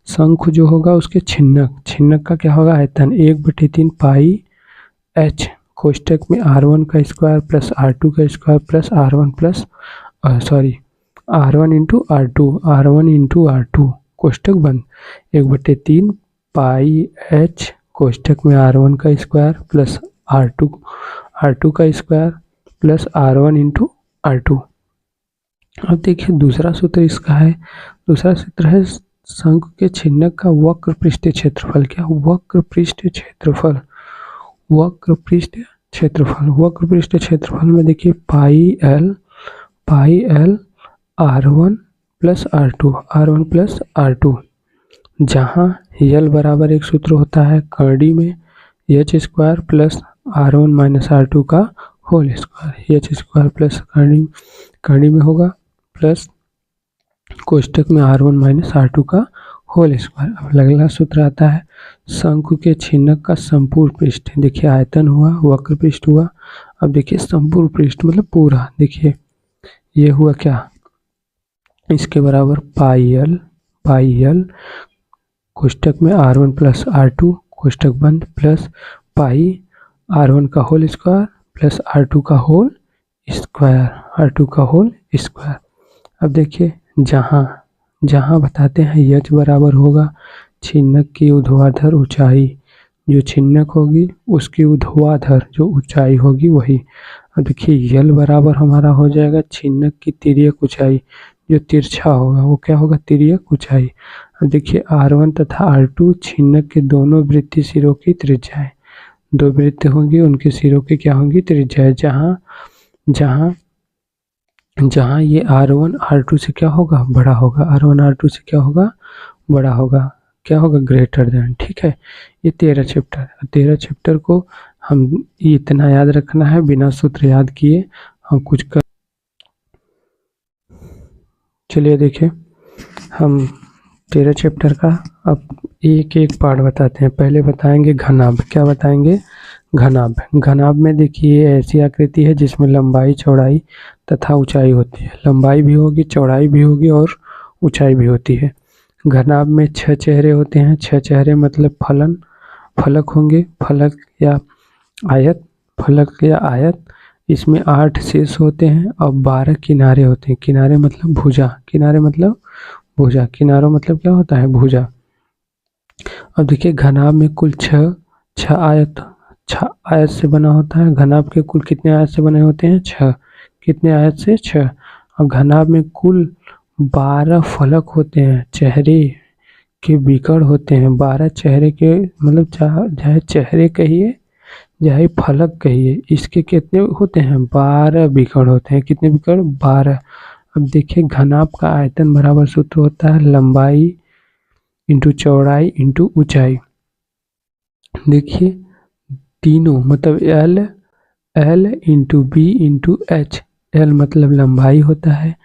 शंकु जो होगा उसके छिन्नक का क्या होगा, आयतन 1/3 पाई h कोष्टक में r1 का स्क्वायर प्लस r2 का square plus r1 into r2 कोष्टक बंद 1/3 पाई h कोष्टक में r1 का स्क्वायर प्लस r2 का square plus r1 into r2। अब देखिए दूसरा सूत्र इसका है, दूसरा सूत्र है शंकु के छिन्नक का वक्र पृष्ठीय क्षेत्रफल। क्या, वक्र पृष्ठीय क्षेत्रफल, वक्र पृष्ठीय क्षेत्रफल। वक्र पृष्ठीय क्षेत्रफल में देखिए pi L r1 plus R1 plus R2, जहाँ यल बराबर एक सूत्र होता है करड़ी में H square plus R1 minus R2 का whole square, H square plus करड़ी में होगा प्लस कोष्टक में R1 माइनस R2 का होल स्क्वायर। अब अगला सूत्र आता है शंकु के छिन्नक का संपूर्ण पृष्ठ। देखिए आयतन हुआ, वक्र पृष्ठ हुआ, अब देखिए संपूर्ण पृष्ठ मतलब पूरा। देखिए ये हुआ क्या, इसके बराबर पाई एल कोष्टक में R1 प्लस R2 कोष्टक बंद प्लस पाई R1 का होल स्क्वायर प्लस R2 का होल स्क्वायर, अब देखिए जहाँ बताते हैं यच बराबर होगा छिन्नक की ऊर्ध्वाधर ऊंचाई, जो छिन्नक होगी उसकी ऊर्ध्वाधर जो ऊंचाई होगी वही। अब देखिए यल बराबर हमारा हो जाएगा छिन्नक की तिर्यक ऊंचाई, जो तिरछा होगा वो क्या होगा, तिर्यक ऊंचाई। अब देखिए R1 तथा R2 छिन्नक के दोनों वृत्तीय सिरों की त्रिज्याएं, दो वृत्त होंगी उनके सिरों की क्या होंगी, त्रिज्याएं। जहाँ ये R1 R2 से क्या होगा, बड़ा होगा, R1 R2 से क्या होगा, बड़ा होगा, क्या होगा, ग्रेटर देन। ठीक है, ये 13 चैप्टर को हम इतना याद रखना है, बिना सूत्र याद किए हम कुछ कर। चलिए देखिए हम 13 चैप्टर का अब एक एक पार्ट बताते हैं। पहले बताएंगे घनाभ। क्या बताएंगे, घनाभ में देखिए ऐसी आकृति है जिसमें लंबाई चौड़ाई तथा ऊंचाई होती है, लंबाई भी होगी चौड़ाई भी होगी और ऊंचाई भी होती है। घनाभ में 6 चेहरे होते हैं, 6 चेहरे मतलब फलक होंगे, फलक या आयत। इसमें 8 शीर्ष होते हैं और 12 किनारे होते हैं। किनारे मतलब भुजा, किनारों मतलब क्या होता है, भुजा। अब देखिए घनाभ में कुल 6 आयत से बना होता है। घनाभ के कुल कितने आयत से बने होते हैं, 6। कितने आयत से, 6। अब घनाभ में कुल 12 फलक होते हैं, चेहरे के विकर्ण होते हैं। 12 चेहरे के मतलब चाहे चेहरे कहिए चाहे फलक कहिए, इसके कितने होते हैं, 12 विकर्ण होते हैं। कितने विकर्ण, 12। अब देखिए घनाभ का आयतन बराबर सूत्र होता है लंबाई इंटू चौड़ाई इंटू ऊंचाई। देखिए तीनों मतलब L into B into H. L मतलब लंबाई होता है,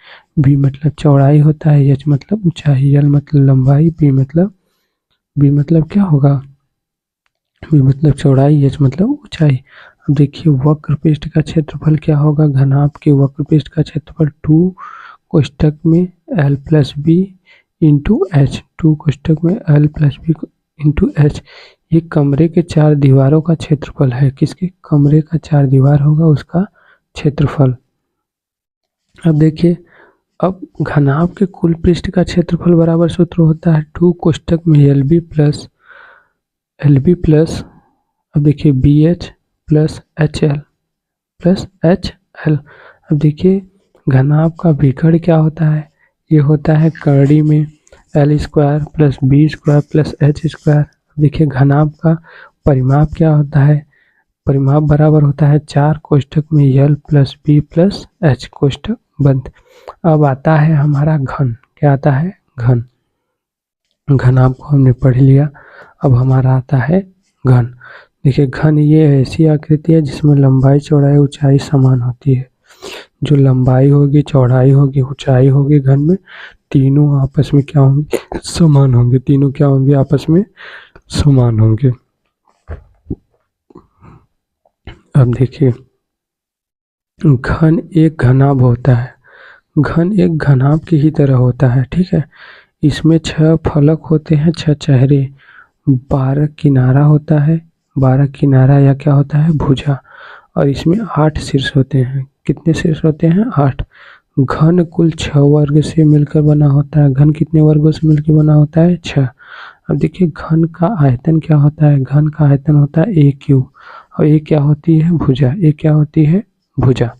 B मतलब चौड़ाई होता है, H मतलब ऊंचाई। L मतलब लंबाई, B मतलब क्या होगा, B मतलब चौड़ाई, H मतलब ऊंचाई। अब देखिए वक्र पृष्ठ का क्षेत्रफल क्या होगा, घनाभ के वक्र पृष्ठ का क्षेत्रफल 2 कोष्टक में L plus B into H, 2 कोष्टक में L plus B into H. ये कमरे के 4 दीवारों का क्षेत्रफल है। किसके, कमरे का 4 दीवार होगा उसका क्षेत्रफल। अब देखिए अब घनाभ के कुल पृष्ठ का क्षेत्रफल बराबर सूत्र होता है 2 कोष्टक में LB प्लस अब देखिए BH प्लस HL। अब देखिए घनाभ का विकर्ण क्या होता है, ये होता है करड़ी में L square plus B square plus H square. देखिए घनाभ का परिमाप क्या होता है, परिमाप बराबर होता है 4 कोष्टक में L plus B plus H कोष्टक बंद। अब आता है हमारा घन। क्या आता है, घन। घनाभ को हमने पढ़ लिया, अब हमारा आता है घन। देखिए घन ये ऐसी आकृति है जिसमें लंबाई चौड़ाई ऊंचाई समान होती है। जो लंबाई होगी चौड़ाई होगी ऊंचाई होगी घन में, तीनों आपस में क्या होंगे, समान होंगे। तीनों क्या होंगे, आपस में समान होंगे। अब देखिए घन एक घनाभ होता है, घन एक घनाभ की ही तरह होता है। ठीक है, इसमें 6 फलक होते हैं, 6 चेहरे, 12 किनारा होता है, 12 किनारा या क्या होता है, भुजा, और इसमें 8 शीर्ष होते हैं। कितने शीर्ष होते हैं, 8। घन कुल 6 वर्ग से मिलकर बना होता है। घन कितने वर्गों से मिलकर बना होता है, 6। अब देखिए घन का आयतन क्या होता है, घन का आयतन होता है a क्यूब, और ये क्या होती है, भुजा। ये क्या होती है, भुजा।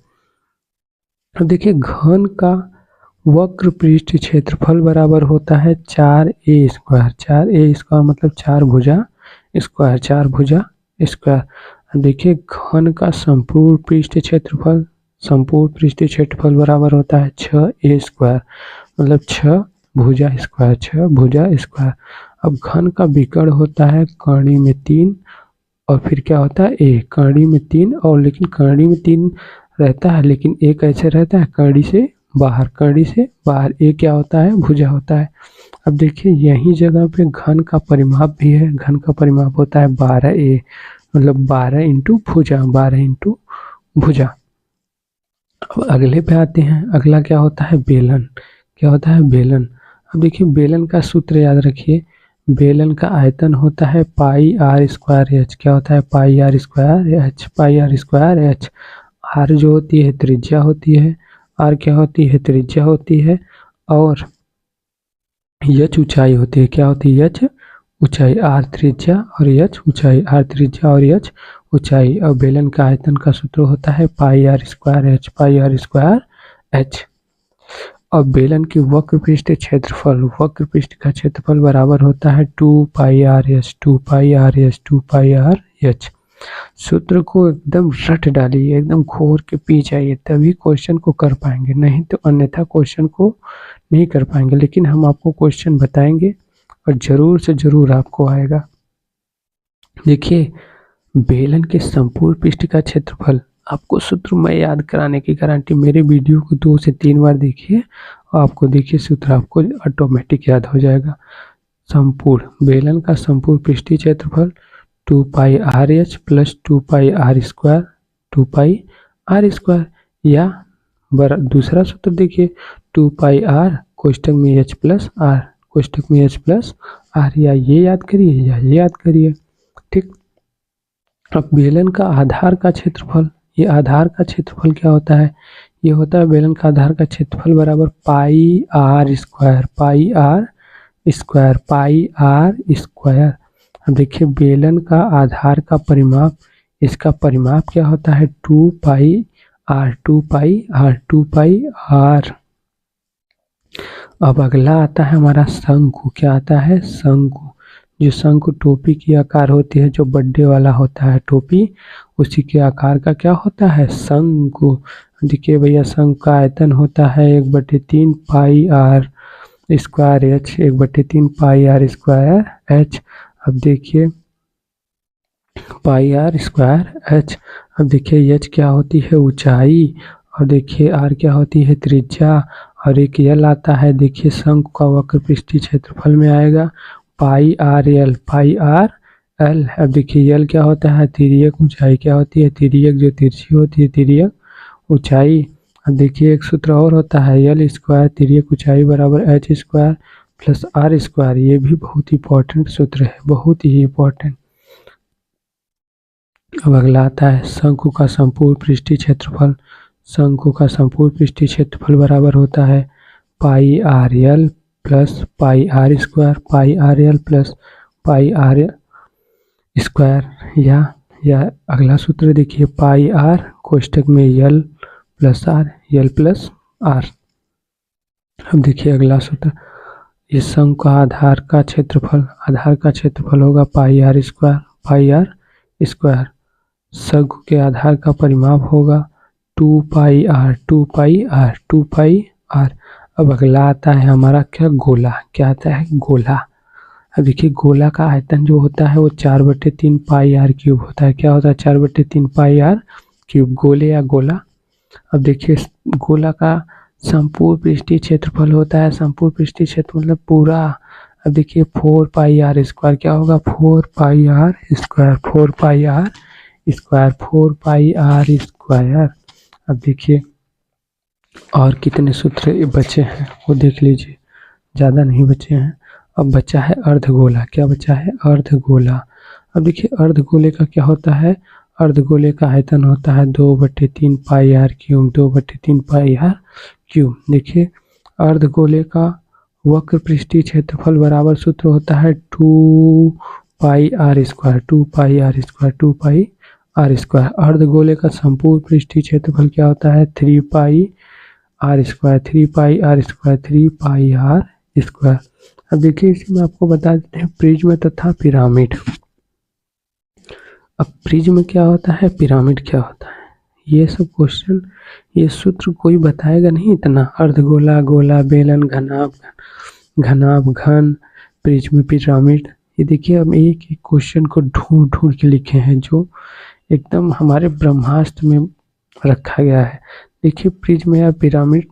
अब देखिए घन का वक्र पृष्ठ क्षेत्रफल बराबर होता है 4a स्क्वायर। 4a स्क्वायर मतलब 4 भुजा स्क्वायर, 4 भुजा स्क्वायर। देखिए घन का संपूर्ण पृष्ठ क्षेत्रफल बराबर होता है 6a स्क्वायर। मतलब 6 भुजा स्क्वायर, 6 भुजा स्क्वायर। अब घन का विकर्ण होता है कर्णी में 3 और फिर क्या होता है ए, कर्णी में 3 और लेकिन कर्णी में 3 रहता है लेकिन एक ऐसे रहता है कर्णी से बाहर, कर्णी से बाहर। ए क्या होता है भुजा होता है। अब देखिए यही जगह पे घन का परिमाप भी है, घन का परिमाप होता है 12a, मतलब 12 इंटू भुजा, 12 इंटू भुजा। अब अगले पे आते हैं, अगला क्या होता है बेलन, क्या होता है बेलन। अब देखिए बेलन का सूत्र याद रखिए, बेलन का आयतन होता है पाई आर स्क्वायर एच, क्या होता है pi r square H, pi r square H. R जो होती है त्रिज्या होती है, आर क्या होती है त्रिज्या होती है, और एच ऊंचाई होती है, क्या होती है एच ऊंचाई, आर त्रिज्या और एच ऊंचाई, आर त्रिज्या और एच ऊंचाई। और बेलन का आयतन का सूत्र होता है pi r square H, pi r square H. और बेलन की वक्र पृष्ठ क्षेत्रफल, वक्र पृष्ठ का क्षेत्रफल बराबर होता है 2 pi r H, 2 pi r H, 2 pi r H. सूत्र को एकदम रट डालिए, एकदम घोर के पी जाइए, तभी क्वेश्चन को कर पाएंगे, नहीं तो अन्यथा क्वेश्चन को नहीं कर पाएंगे। लेकिन हम आपको क्वेश्चन बताएंगे और जरूर से जरूर आपको आएगा। देखिए बेलन के संपूर्ण पृष्ठ का क्षेत्रफल, आपको सूत्र मैं याद कराने की गारंटी, मेरे वीडियो को 2 से 3 बार देखिए और आपको देखिए सूत्र आपको ऑटोमेटिक याद हो जाएगा। संपूर्ण बेलन का संपूर्ण पृष्ठीय क्षेत्रफल 2 pi r H plus 2 pi r square, 2 pi r square. या दूसरा सूत्र देखिए 2 पाई आर कोष्टक में एच प्लस आर, कोष्टक में एच प्लस आर, या ये याद करिए या ये याद करिए। ठीक। अब बेलन का आधार का क्षेत्रफल, ये आधार का क्षेत्रफल क्या होता है, ये होता है बेलन का आधार का क्षेत्रफल बराबर pi r square, pi r square, pi r square. अब देखिए बेलन का आधार का परिमाप, इसका परिमाप क्या होता है 2 pi r, 2 pi r, 2 pi r. अब अगला आता है हमारा शंकु, क्या आता है शंकु। जो शंकु टोपी की आकार होती है, जो बर्थडे वाला होता है टोपी, उसी के आकार का क्या होता है शंकु। देखिए भैया शंकु का आयतन होता है 1/3 pi r square H, 1/3 pi r square H. अब देखिए पाई आर स्क्वायर एच। अब देखिए एच क्या होती है ऊंचाई, और देखिए आर क्या होती है त्रिज्या, और एक यल आता है। देखिए शंकु का वक्र पृष्ठीय क्षेत्रफल में आएगा पाई आर एल, पाई आर एल। अब देखिए यल क्या होता है तिर्यक ऊंचाई, क्या होती है तिर्यक जो तिरछी होती है तिर्यक ऊंचाई। अब देखिए एक सूत्र और होता है यल स्क्वायर तिर्यक ऊंचाई बराबर H square plus R square. ये भी बहुत इंपॉर्टेंट सूत्र है, बहुत ही इंपॉर्टेंट। अब अगला आता है शंकु का संपूर्ण पृष्ठीय क्षेत्रफल, शंकु का संपूर्ण पृष्ठीय क्षेत्रफल बराबर होता है pi r L plus pi r square, pi r L plus pi r square. या अगला सूत्र देखिए पाई आर कोष्टक में L plus r, L plus r. अब देखिए अगला सूत्र, इस शंकु का आधार का क्षेत्रफल, आधार का क्षेत्रफल होगा pi r square, pi r square. शंकु के आधार का परिमाप होगा 2 pi r, 2 pi r, 2 pi r. अब अगला आता है हमारा क्या गोला, क्या आता है गोला। अब देखिए गोला का आयतन जो होता है वो 4/3 पाई आर क्यूब होता है, क्या होता है 4/3 पाई आर क्यूब, गोले या गोला। अब देखिए गोला का संपूर्ण पृष्ठीय क्षेत्रफल होता है, संपूर्ण पृष्ठीय क्षेत्र मतलब पूरा। अब देखिए 4 पाई आर स्क्वायर, क्या होगा 4 pi r square, 4 pi r square, 4 pi r square. अब देखिए और कितने सूत्र बचे हैं वो देख लीजिए, ज़्यादा नहीं बचे हैं। अब बचा है अर्धगोला, क्या बचा है अर्धगोला। अब देखिए अर्धगोले का क्या होता है, अर्धगोले का आयतन होता है 2/3 pi r cube, 2/3 pi r cube. देखिए अर्धगोले का वक्र पृष्ठीय क्षेत्रफल बराबर सूत्र होता है 2 pi r square, 2 pi r square, 2 pi r square. अर्धगोले का संपूर्ण पृष्ठीय क्षेत्रफल क्या होता है 3 pi r square, 3 pi r square, 3 pi r square. अब देखिए इसमें आपको बता देते हैं प्रिज्म तथा पिरामिड। अब प्रिज्म क्या होता है, पिरामिड क्या होता है, ये सब क्वेश्चन ये सूत्र कोई बताएगा नहीं इतना। अर्धगोला, गोला, बेलन, घनाभ, घनाभ, घन, प्रिज्म, पिरामिड। ये देखिए हम एक एक क्वेश्चन को ढूंढ ढूंढ के लिखे हैं जो एकदम हमारे ब्रह्मास्त्र में रखा गया है। देखिए प्रिज्म या पिरामिड,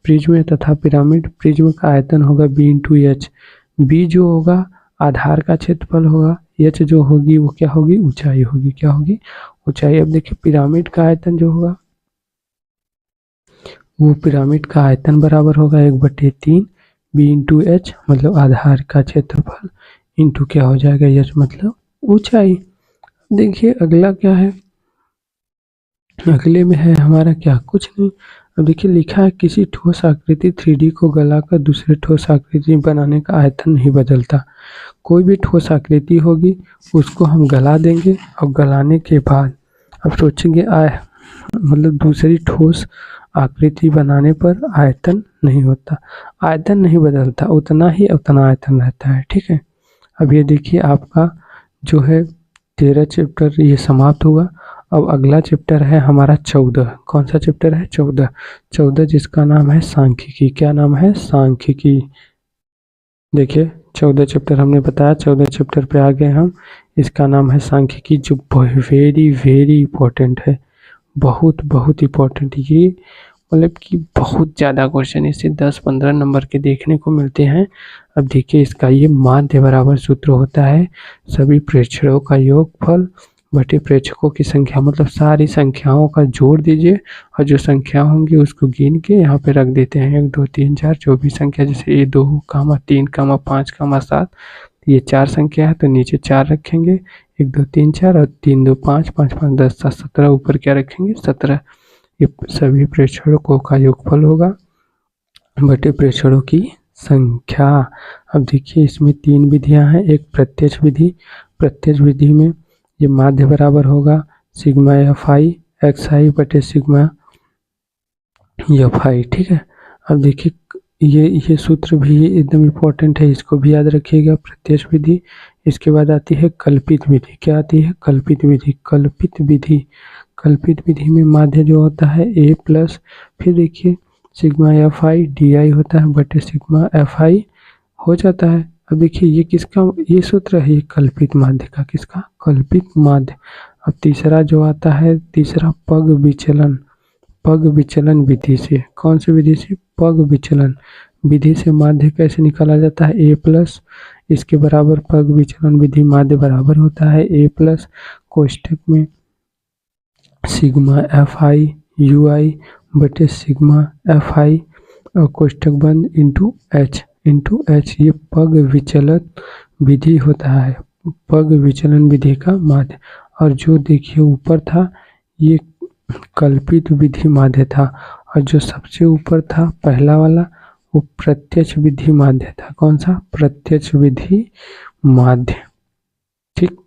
प्रिज्म तथा पिरामिड, प्रिज्म का आयतन होगा b इंटू एच। बी जो होगा आधार का क्षेत्रफल होगा, एच जो होगी वो क्या होगी, ऊंचाई होगी। क्या होगी, ऊंचाई। अब देखिए पिरामिड का आयतन जो होगा वो पिरामिड का आयतन बराबर होगा 1/3 बी इंटू एच मतलब आधार का क्षेत्रफल इंटू क्या हो जाएगा एच मतलब ऊंचाई। देखिए अगला क्या है, अगले में है हमारा क्या, कुछ नहीं। अब देखिए लिखा है किसी ठोस आकृति 3D को गलाकर दूसरे ठोस आकृति बनाने का आयतन नहीं बदलता। कोई भी ठोस आकृति होगी उसको हम गला देंगे और गलाने के बाद अब सोचेंगे मतलब दूसरी ठोस आकृति बनाने पर आयतन नहीं होता, आयतन नहीं बदलता, उतना ही उतना आयतन रहता है। ठीक है। अब ये देखिए आपका जो है 13 चैप्टर ये समाप्त हुआ। अब अगला चैप्टर है हमारा 14। कौन सा चैप्टर है, 14 जिसका नाम है सांख्यिकी। क्या नाम है, सांख्यिकी। देखिए 14 चैप्टर हमने बताया, 14 चैप्टर पे आ गए हम। इसका नाम है सांख्यिकी जो वेरी वेरी इंपॉर्टेंट है, बहुत बहुत इंपॉर्टेंट। ये मतलब कि बहुत ज़्यादा क्वेश्चन इससे 10-15 नंबर के देखने को मिलते हैं। अब देखिए इसका ये माध्य बराबर सूत्र होता है सभी प्रेक्षणों का योगफल बटे प्रेक्षकों की संख्या, मतलब सारी संख्याओं का जोड़ दीजिए और जो संख्या होंगी उसको गिन के यहाँ पे रख देते हैं 1 2 3 4 जो भी संख्या, जैसे ये 2, 3, 5, 7 ये 4 संख्या है तो नीचे 4 रखेंगे, 1 2 3 4 और 3 2 5 5 5 10 7 17 ऊपर क्या रखेंगे 17। ये सभी प्रेक्षणों का योगफल होगा बटे प्रेक्षणों की संख्या। अब देखिए इसमें 3 विधियां हैं। एक प्रत्यक्ष विधि, प्रत्यक्ष विधि में ये माध्य बराबर होगा सिग्मा एफ आई एक्स आई बटे सिग्मा एफ आई। ठीक है। अब देखिए ये सूत्र भी एकदम इम्पोर्टेंट है, इसको भी याद रखिएगा, प्रत्यक्ष विधि। इसके बाद आती है कल्पित विधि। क्या आती है, कल्पित विधि। कल्पित विधि, कल्पित विधि में माध्य जो होता है ए प्लस फिर देखिए sigma F I D I होता है बटे सिग्मा एफ आई हो जाता है। अब देखिए ये किसका ये सूत्र है, ये कल्पित माध्य का, किसका, कल्पित माध्य। अब तीसरा जो आता है, तीसरा पग विचलन, पग विचलन विधि से। कौन सी विधि से, पग विचलन विधि से माध्य कैसे निकाला जाता है, ए प्लस इसके बराबर पग विचलन विधि माध्य बराबर होता है ए प्लस कोष्ठक में सिग्मा एफ आई यू आई बटे सिग्मा एफ आई और कोष्ठक बंद इंटू एच ये पग विचलन विधि होता है, पग विचलन विधि का माध्य। और जो देखिए ऊपर था ये कल्पित विधि माध्य था और जो सबसे ऊपर था पहला वाला वो प्रत्यक्ष विधि माध्य था। कौन सा, प्रत्यक्ष विधि माध्य। ठीक,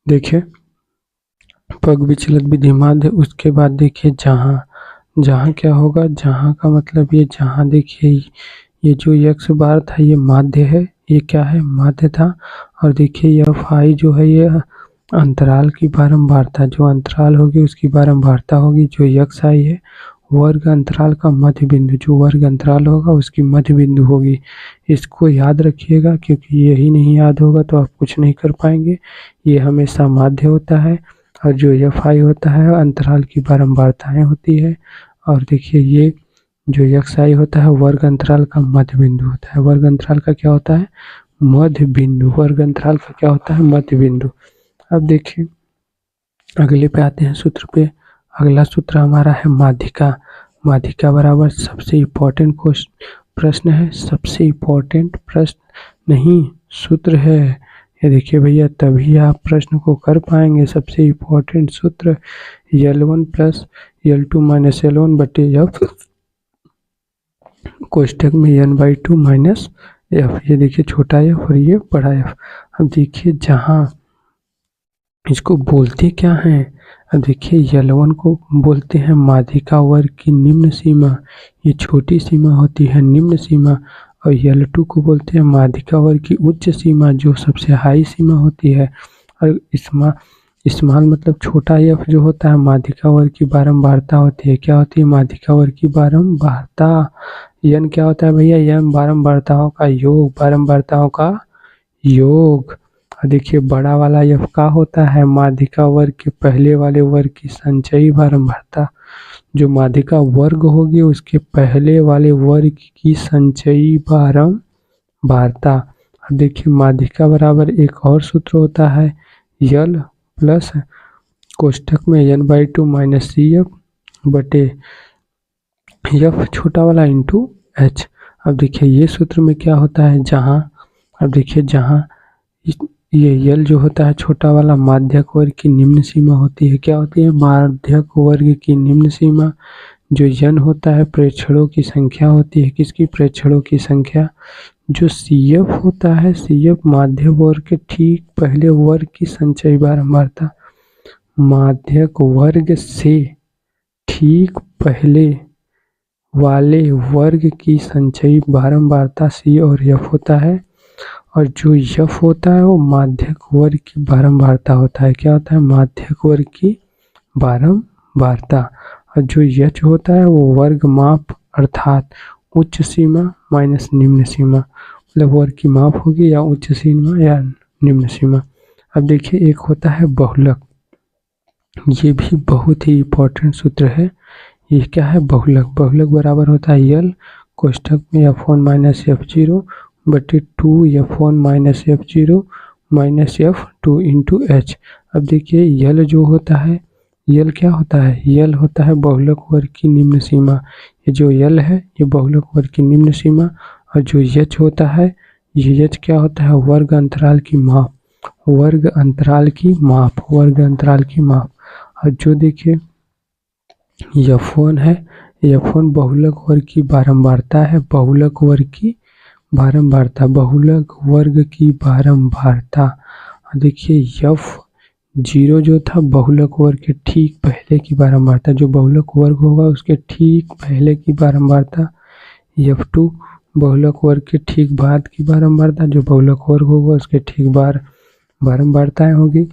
देखिए पग विचलित विधि माध्य। उसके बाद देखिए जहाँ क्या होगा, जहाँ का मतलब ये जहाँ देखिए ये जो x बार था ये माध्य है, ये क्या है, माध्य था। और देखिए एफ आई जो है ये अंतराल की बारंबारता, जो अंतराल होगी उसकी बारंबारता होगी। जो x आई है वर्ग अंतराल का मध्य बिंदु, जो वर्ग अंतराल होगा उसकी मध्य बिंदु होगी। इसको याद रखिएगा क्योंकि यही नहीं याद होगा तो आप कुछ नहीं कर पाएंगे। ये हमेशा माध्य होता है और जो एफ आई होता है अंतराल की बारंबारताएं होती है। और देखिए ये जो एक्स आई होता है वर्ग अंतराल का मध्य बिंदु होता है। वर्ग अंतराल का क्या होता है, मध्य बिंदु। वर्ग अंतराल का क्या होता है, मध्य बिंदु। अब देखिए अगले पे आते हैं सूत्र पे। अगला सूत्र हमारा है माध्यिका। माध्यिका बराबर सबसे इम्पोर्टेंट प्रश्न है, सबसे इम्पोर्टेंट प्रश्न नहीं सूत्र है। ये देखिए भैया तभी आप प्रश्न को कर पाएंगे। सबसे इम्पोर्टेंट सूत्र L1 plus L2 minus L1 बटे एफ कोष्ठक में n/2 माइनस एफ। ये देखिए छोटा एफ और ये बड़ा एफ। अब देखिए जहाँ इसको बोलते क्या हैं, अब देखिए L1 को बोलते हैं माध्यिका वर्ग की निम्न सीमा, ये छोटी सीमा होती है निम्न सीमा। और L2 को बोलते हैं माध्यिका वर्ग की उच्च सीमा जो सबसे हाई सीमा होती है। और स्मॉल मतलब छोटा एफ जो होता है माध्यिका वर्ग की बारंबारता होती है। क्या होती है? माध्यिका वर्ग की बारंबारता। यन क्या होता है भैया? यन बारंबारताओं का योग, बारंबारताओं का योग। और देखिए बड़ा वाला एफ का होता है माध्यिका वर्ग के पहले वाले वर्ग की संचयी बारंबारता। जो माध्यिका वर्ग होगी उसके पहले वाले वर्ग की संचयी बारंबारता। अब देखिए माध्यिका बराबर एक और सूत्र होता है यल प्लस कोष्ठक में n/2 माइनस सी एफ बटे एफ छोटा वाला इंटू एच। अब देखिए ये सूत्र में क्या होता है, जहाँ अब देखिए जहाँ ये यल जो होता है छोटा वाला माध्यक वर्ग की निम्न सीमा होती है। क्या होती है? माध्यक वर्ग की निम्न सीमा। जो यन होता है प्रेक्षणों की संख्या होती है। किसकी? प्रेक्षणों की संख्या। जो सी एफ होता है, सी एफ माध्यक वर्ग के ठीक पहले वर्ग की संचयी बारंबारता। माध्यक वर्ग से ठीक पहले वाले वर्ग की संचयी बारंबारता सी और एफ होता है। और जो एफ होता है वो माध्यक वर्ग की बारंबारता होता है। क्या होता है? माध्यक वर्ग की बारंबारता। और जो एच होता है वो वर्ग माप अर्थात उच्च सीमा माइनस निम्न सीमा, मतलब वर्ग की माप होगी या उच्च सीमा या निम्न सीमा। अब देखिए एक होता है बहुलक। ये भी बहुत ही इंपॉर्टेंट सूत्र है। ये क्या है? बहुलक। बहुलक बराबर होता है यल कोष्ठक में f1 माइनस f0 बटे 2 f1 minus f0 minus f2 into H. अब देखिए यल जो होता है, यल क्या होता है? यल होता है बहुलक वर्ग की निम्न सीमा। ये जो यल है ये बहुलक वर्ग की निम्न सीमा। और जो एच होता है, ये एच क्या होता है? वर्ग अंतराल की माप, वर्ग अंतराल की माप, वर्ग अंतराल की माप। और जो देखिए f1 है, f1 बहुलक वर्ग की बारंबारता है। बहुलक वर्ग की बारंबारता, बहुलक वर्ग की बारंबारता। देखिए f0 जो था बहुलक वर्ग के ठीक पहले की बारंबारता। जो बहुलक वर्ग होगा उसके ठीक पहले की बारंबारता। f2 बहुलक वर्ग के ठीक बाद की बारंबारता। जो बहुलक वर्ग होगा उसके ठीक बारंबारताएं होगी।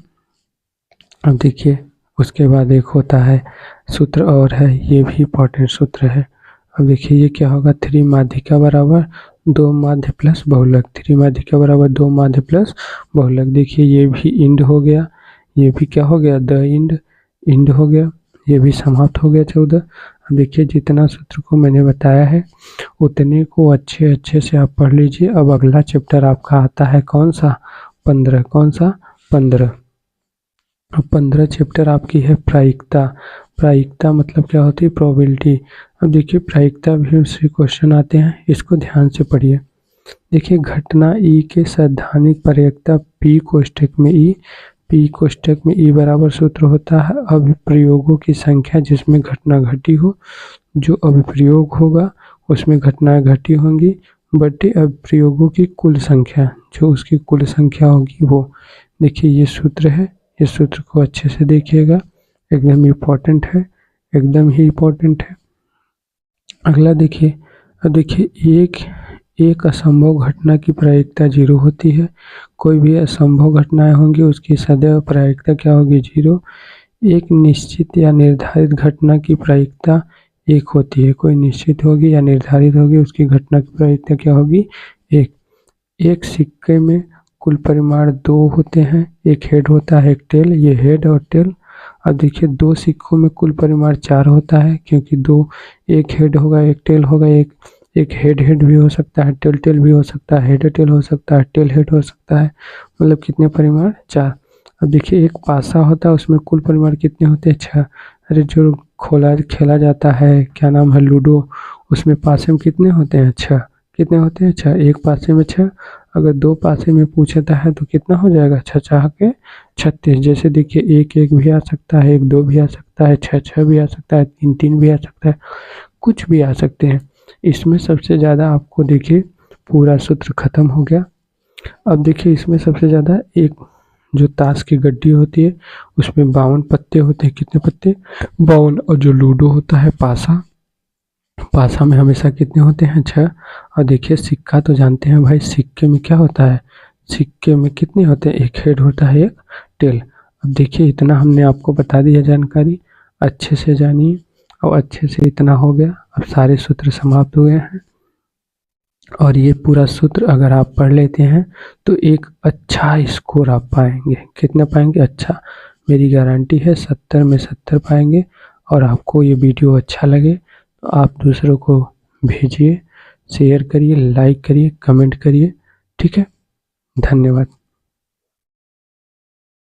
अब देखिए उसके बाद एक होता है सूत्र और है, ये भी इंपॉर्टेंट सूत्र है। अब देखिए ये क्या होगा? 3 माध्यिका बराबर 2 माध्य प्लस बहुलक। 3 माध्यिका बराबर 2 माध्य प्लस बहुलक। देखिए ये भी इंड हो गया, ये भी क्या हो गया? द इंड हो गया, ये भी समाप्त हो गया 14। अब देखिए जितना सूत्र को मैंने बताया है उतने को अच्छे से आप पढ़ लीजिए। अब अगला चैप्टर आपका आता है कौन सा? 15। कौन सा? 15। अब 15 चैप्टर आपकी है प्रायिकता। प्रायिकता मतलब क्या होती है? प्रोबेबिलिटी। अब देखिए प्रायिकता भी से क्वेश्चन आते हैं, इसको ध्यान से पढ़िए। देखिए घटना ई के सैद्धांतिक प्रायिकता पी कोष्ठक में ई, पी कोष्ठक में ई बराबर सूत्र होता है अभिप्रयोगों की संख्या जिसमें घटना घटी हो। जो अभिप्रयोग होगा उसमें घटनाएं घटी होंगी बटे अभिप्रयोगों की कुल संख्या, जो उसकी कुल संख्या होगी वो। देखिए ये सूत्र है, इस सूत्र को अच्छे से देखिएगा, एकदम इम्पोर्टेंट है, एकदम ही इम्पोर्टेंट है। अगला देखिए, अब देखिए एक असंभव घटना की प्रायिकता 0 होती है। कोई भी असंभव घटनाएं होंगी उसकी सदैव प्रायिकता क्या होगी? 0। एक निश्चित या निर्धारित घटना की प्रायिकता 1 होती है। कोई निश्चित होगी या निर्धारित होगी उसकी घटना की प्रायिकता क्या होगी? 1। एक सिक्के में कुल परिमाण 2 होते हैं, एक हेड होता है एक टेल, ये हेड और टेल। अब देखिए 2 सिक्कों में कुल परिमाण 4 होता है, क्योंकि 2, एक हेड होगा एक टेल होगा, एक हेड भी हो सकता है, टेल भी हो सकता है, हेड टेल हो सकता है, टेल हेड हो सकता है, मतलब कितने परिमाण? 4। अब देखिए एक पासा होता है उसमें कुल परिमाण कितने होते हैं? 6। अरे जो खेला जाता है क्या नाम है? लूडो, उसमें पासे में कितने होते हैं? 6। कितने होते हैं? 6। एक पासे में 6, अगर 2 पासे में पूछता है तो कितना हो जाएगा? 6 के 36। जैसे देखिए 1 भी आ सकता है, 1 2 भी आ सकता है, 6 भी आ सकता है, 3 भी आ सकता है, कुछ भी आ सकते हैं। इसमें सबसे ज़्यादा आपको देखिए पूरा सूत्र खत्म हो गया। अब देखिए इसमें सबसे ज़्यादा एक जो ताश की गड्डी होती है उसमें 52 पत्ते होते हैं। कितने पत्ते? 52। और जो लूडो होता है पासा में हमेशा कितने होते हैं? 6। और देखिए सिक्का तो जानते हैं भाई, सिक्के में क्या होता है? सिक्के में कितने होते हैं? एक हेड होता है एक टेल। अब देखिए इतना हमने आपको बता दिया जानकारी, अच्छे से जानिए। और अच्छे से इतना हो गया, अब सारे सूत्र समाप्त हुए हैं। और ये पूरा सूत्र अगर आप पढ़ लेते हैं तो एक अच्छा स्कोर आप पाएंगे। कितना पाएंगे? अच्छा, मेरी गारंटी है 70 में 70 पाएंगे। और आपको ये वीडियो अच्छा लगे तो आप दूसरों को भेजिए, शेयर करिए, लाइक करिए, कमेंट करिए। ठीक है, धन्यवाद।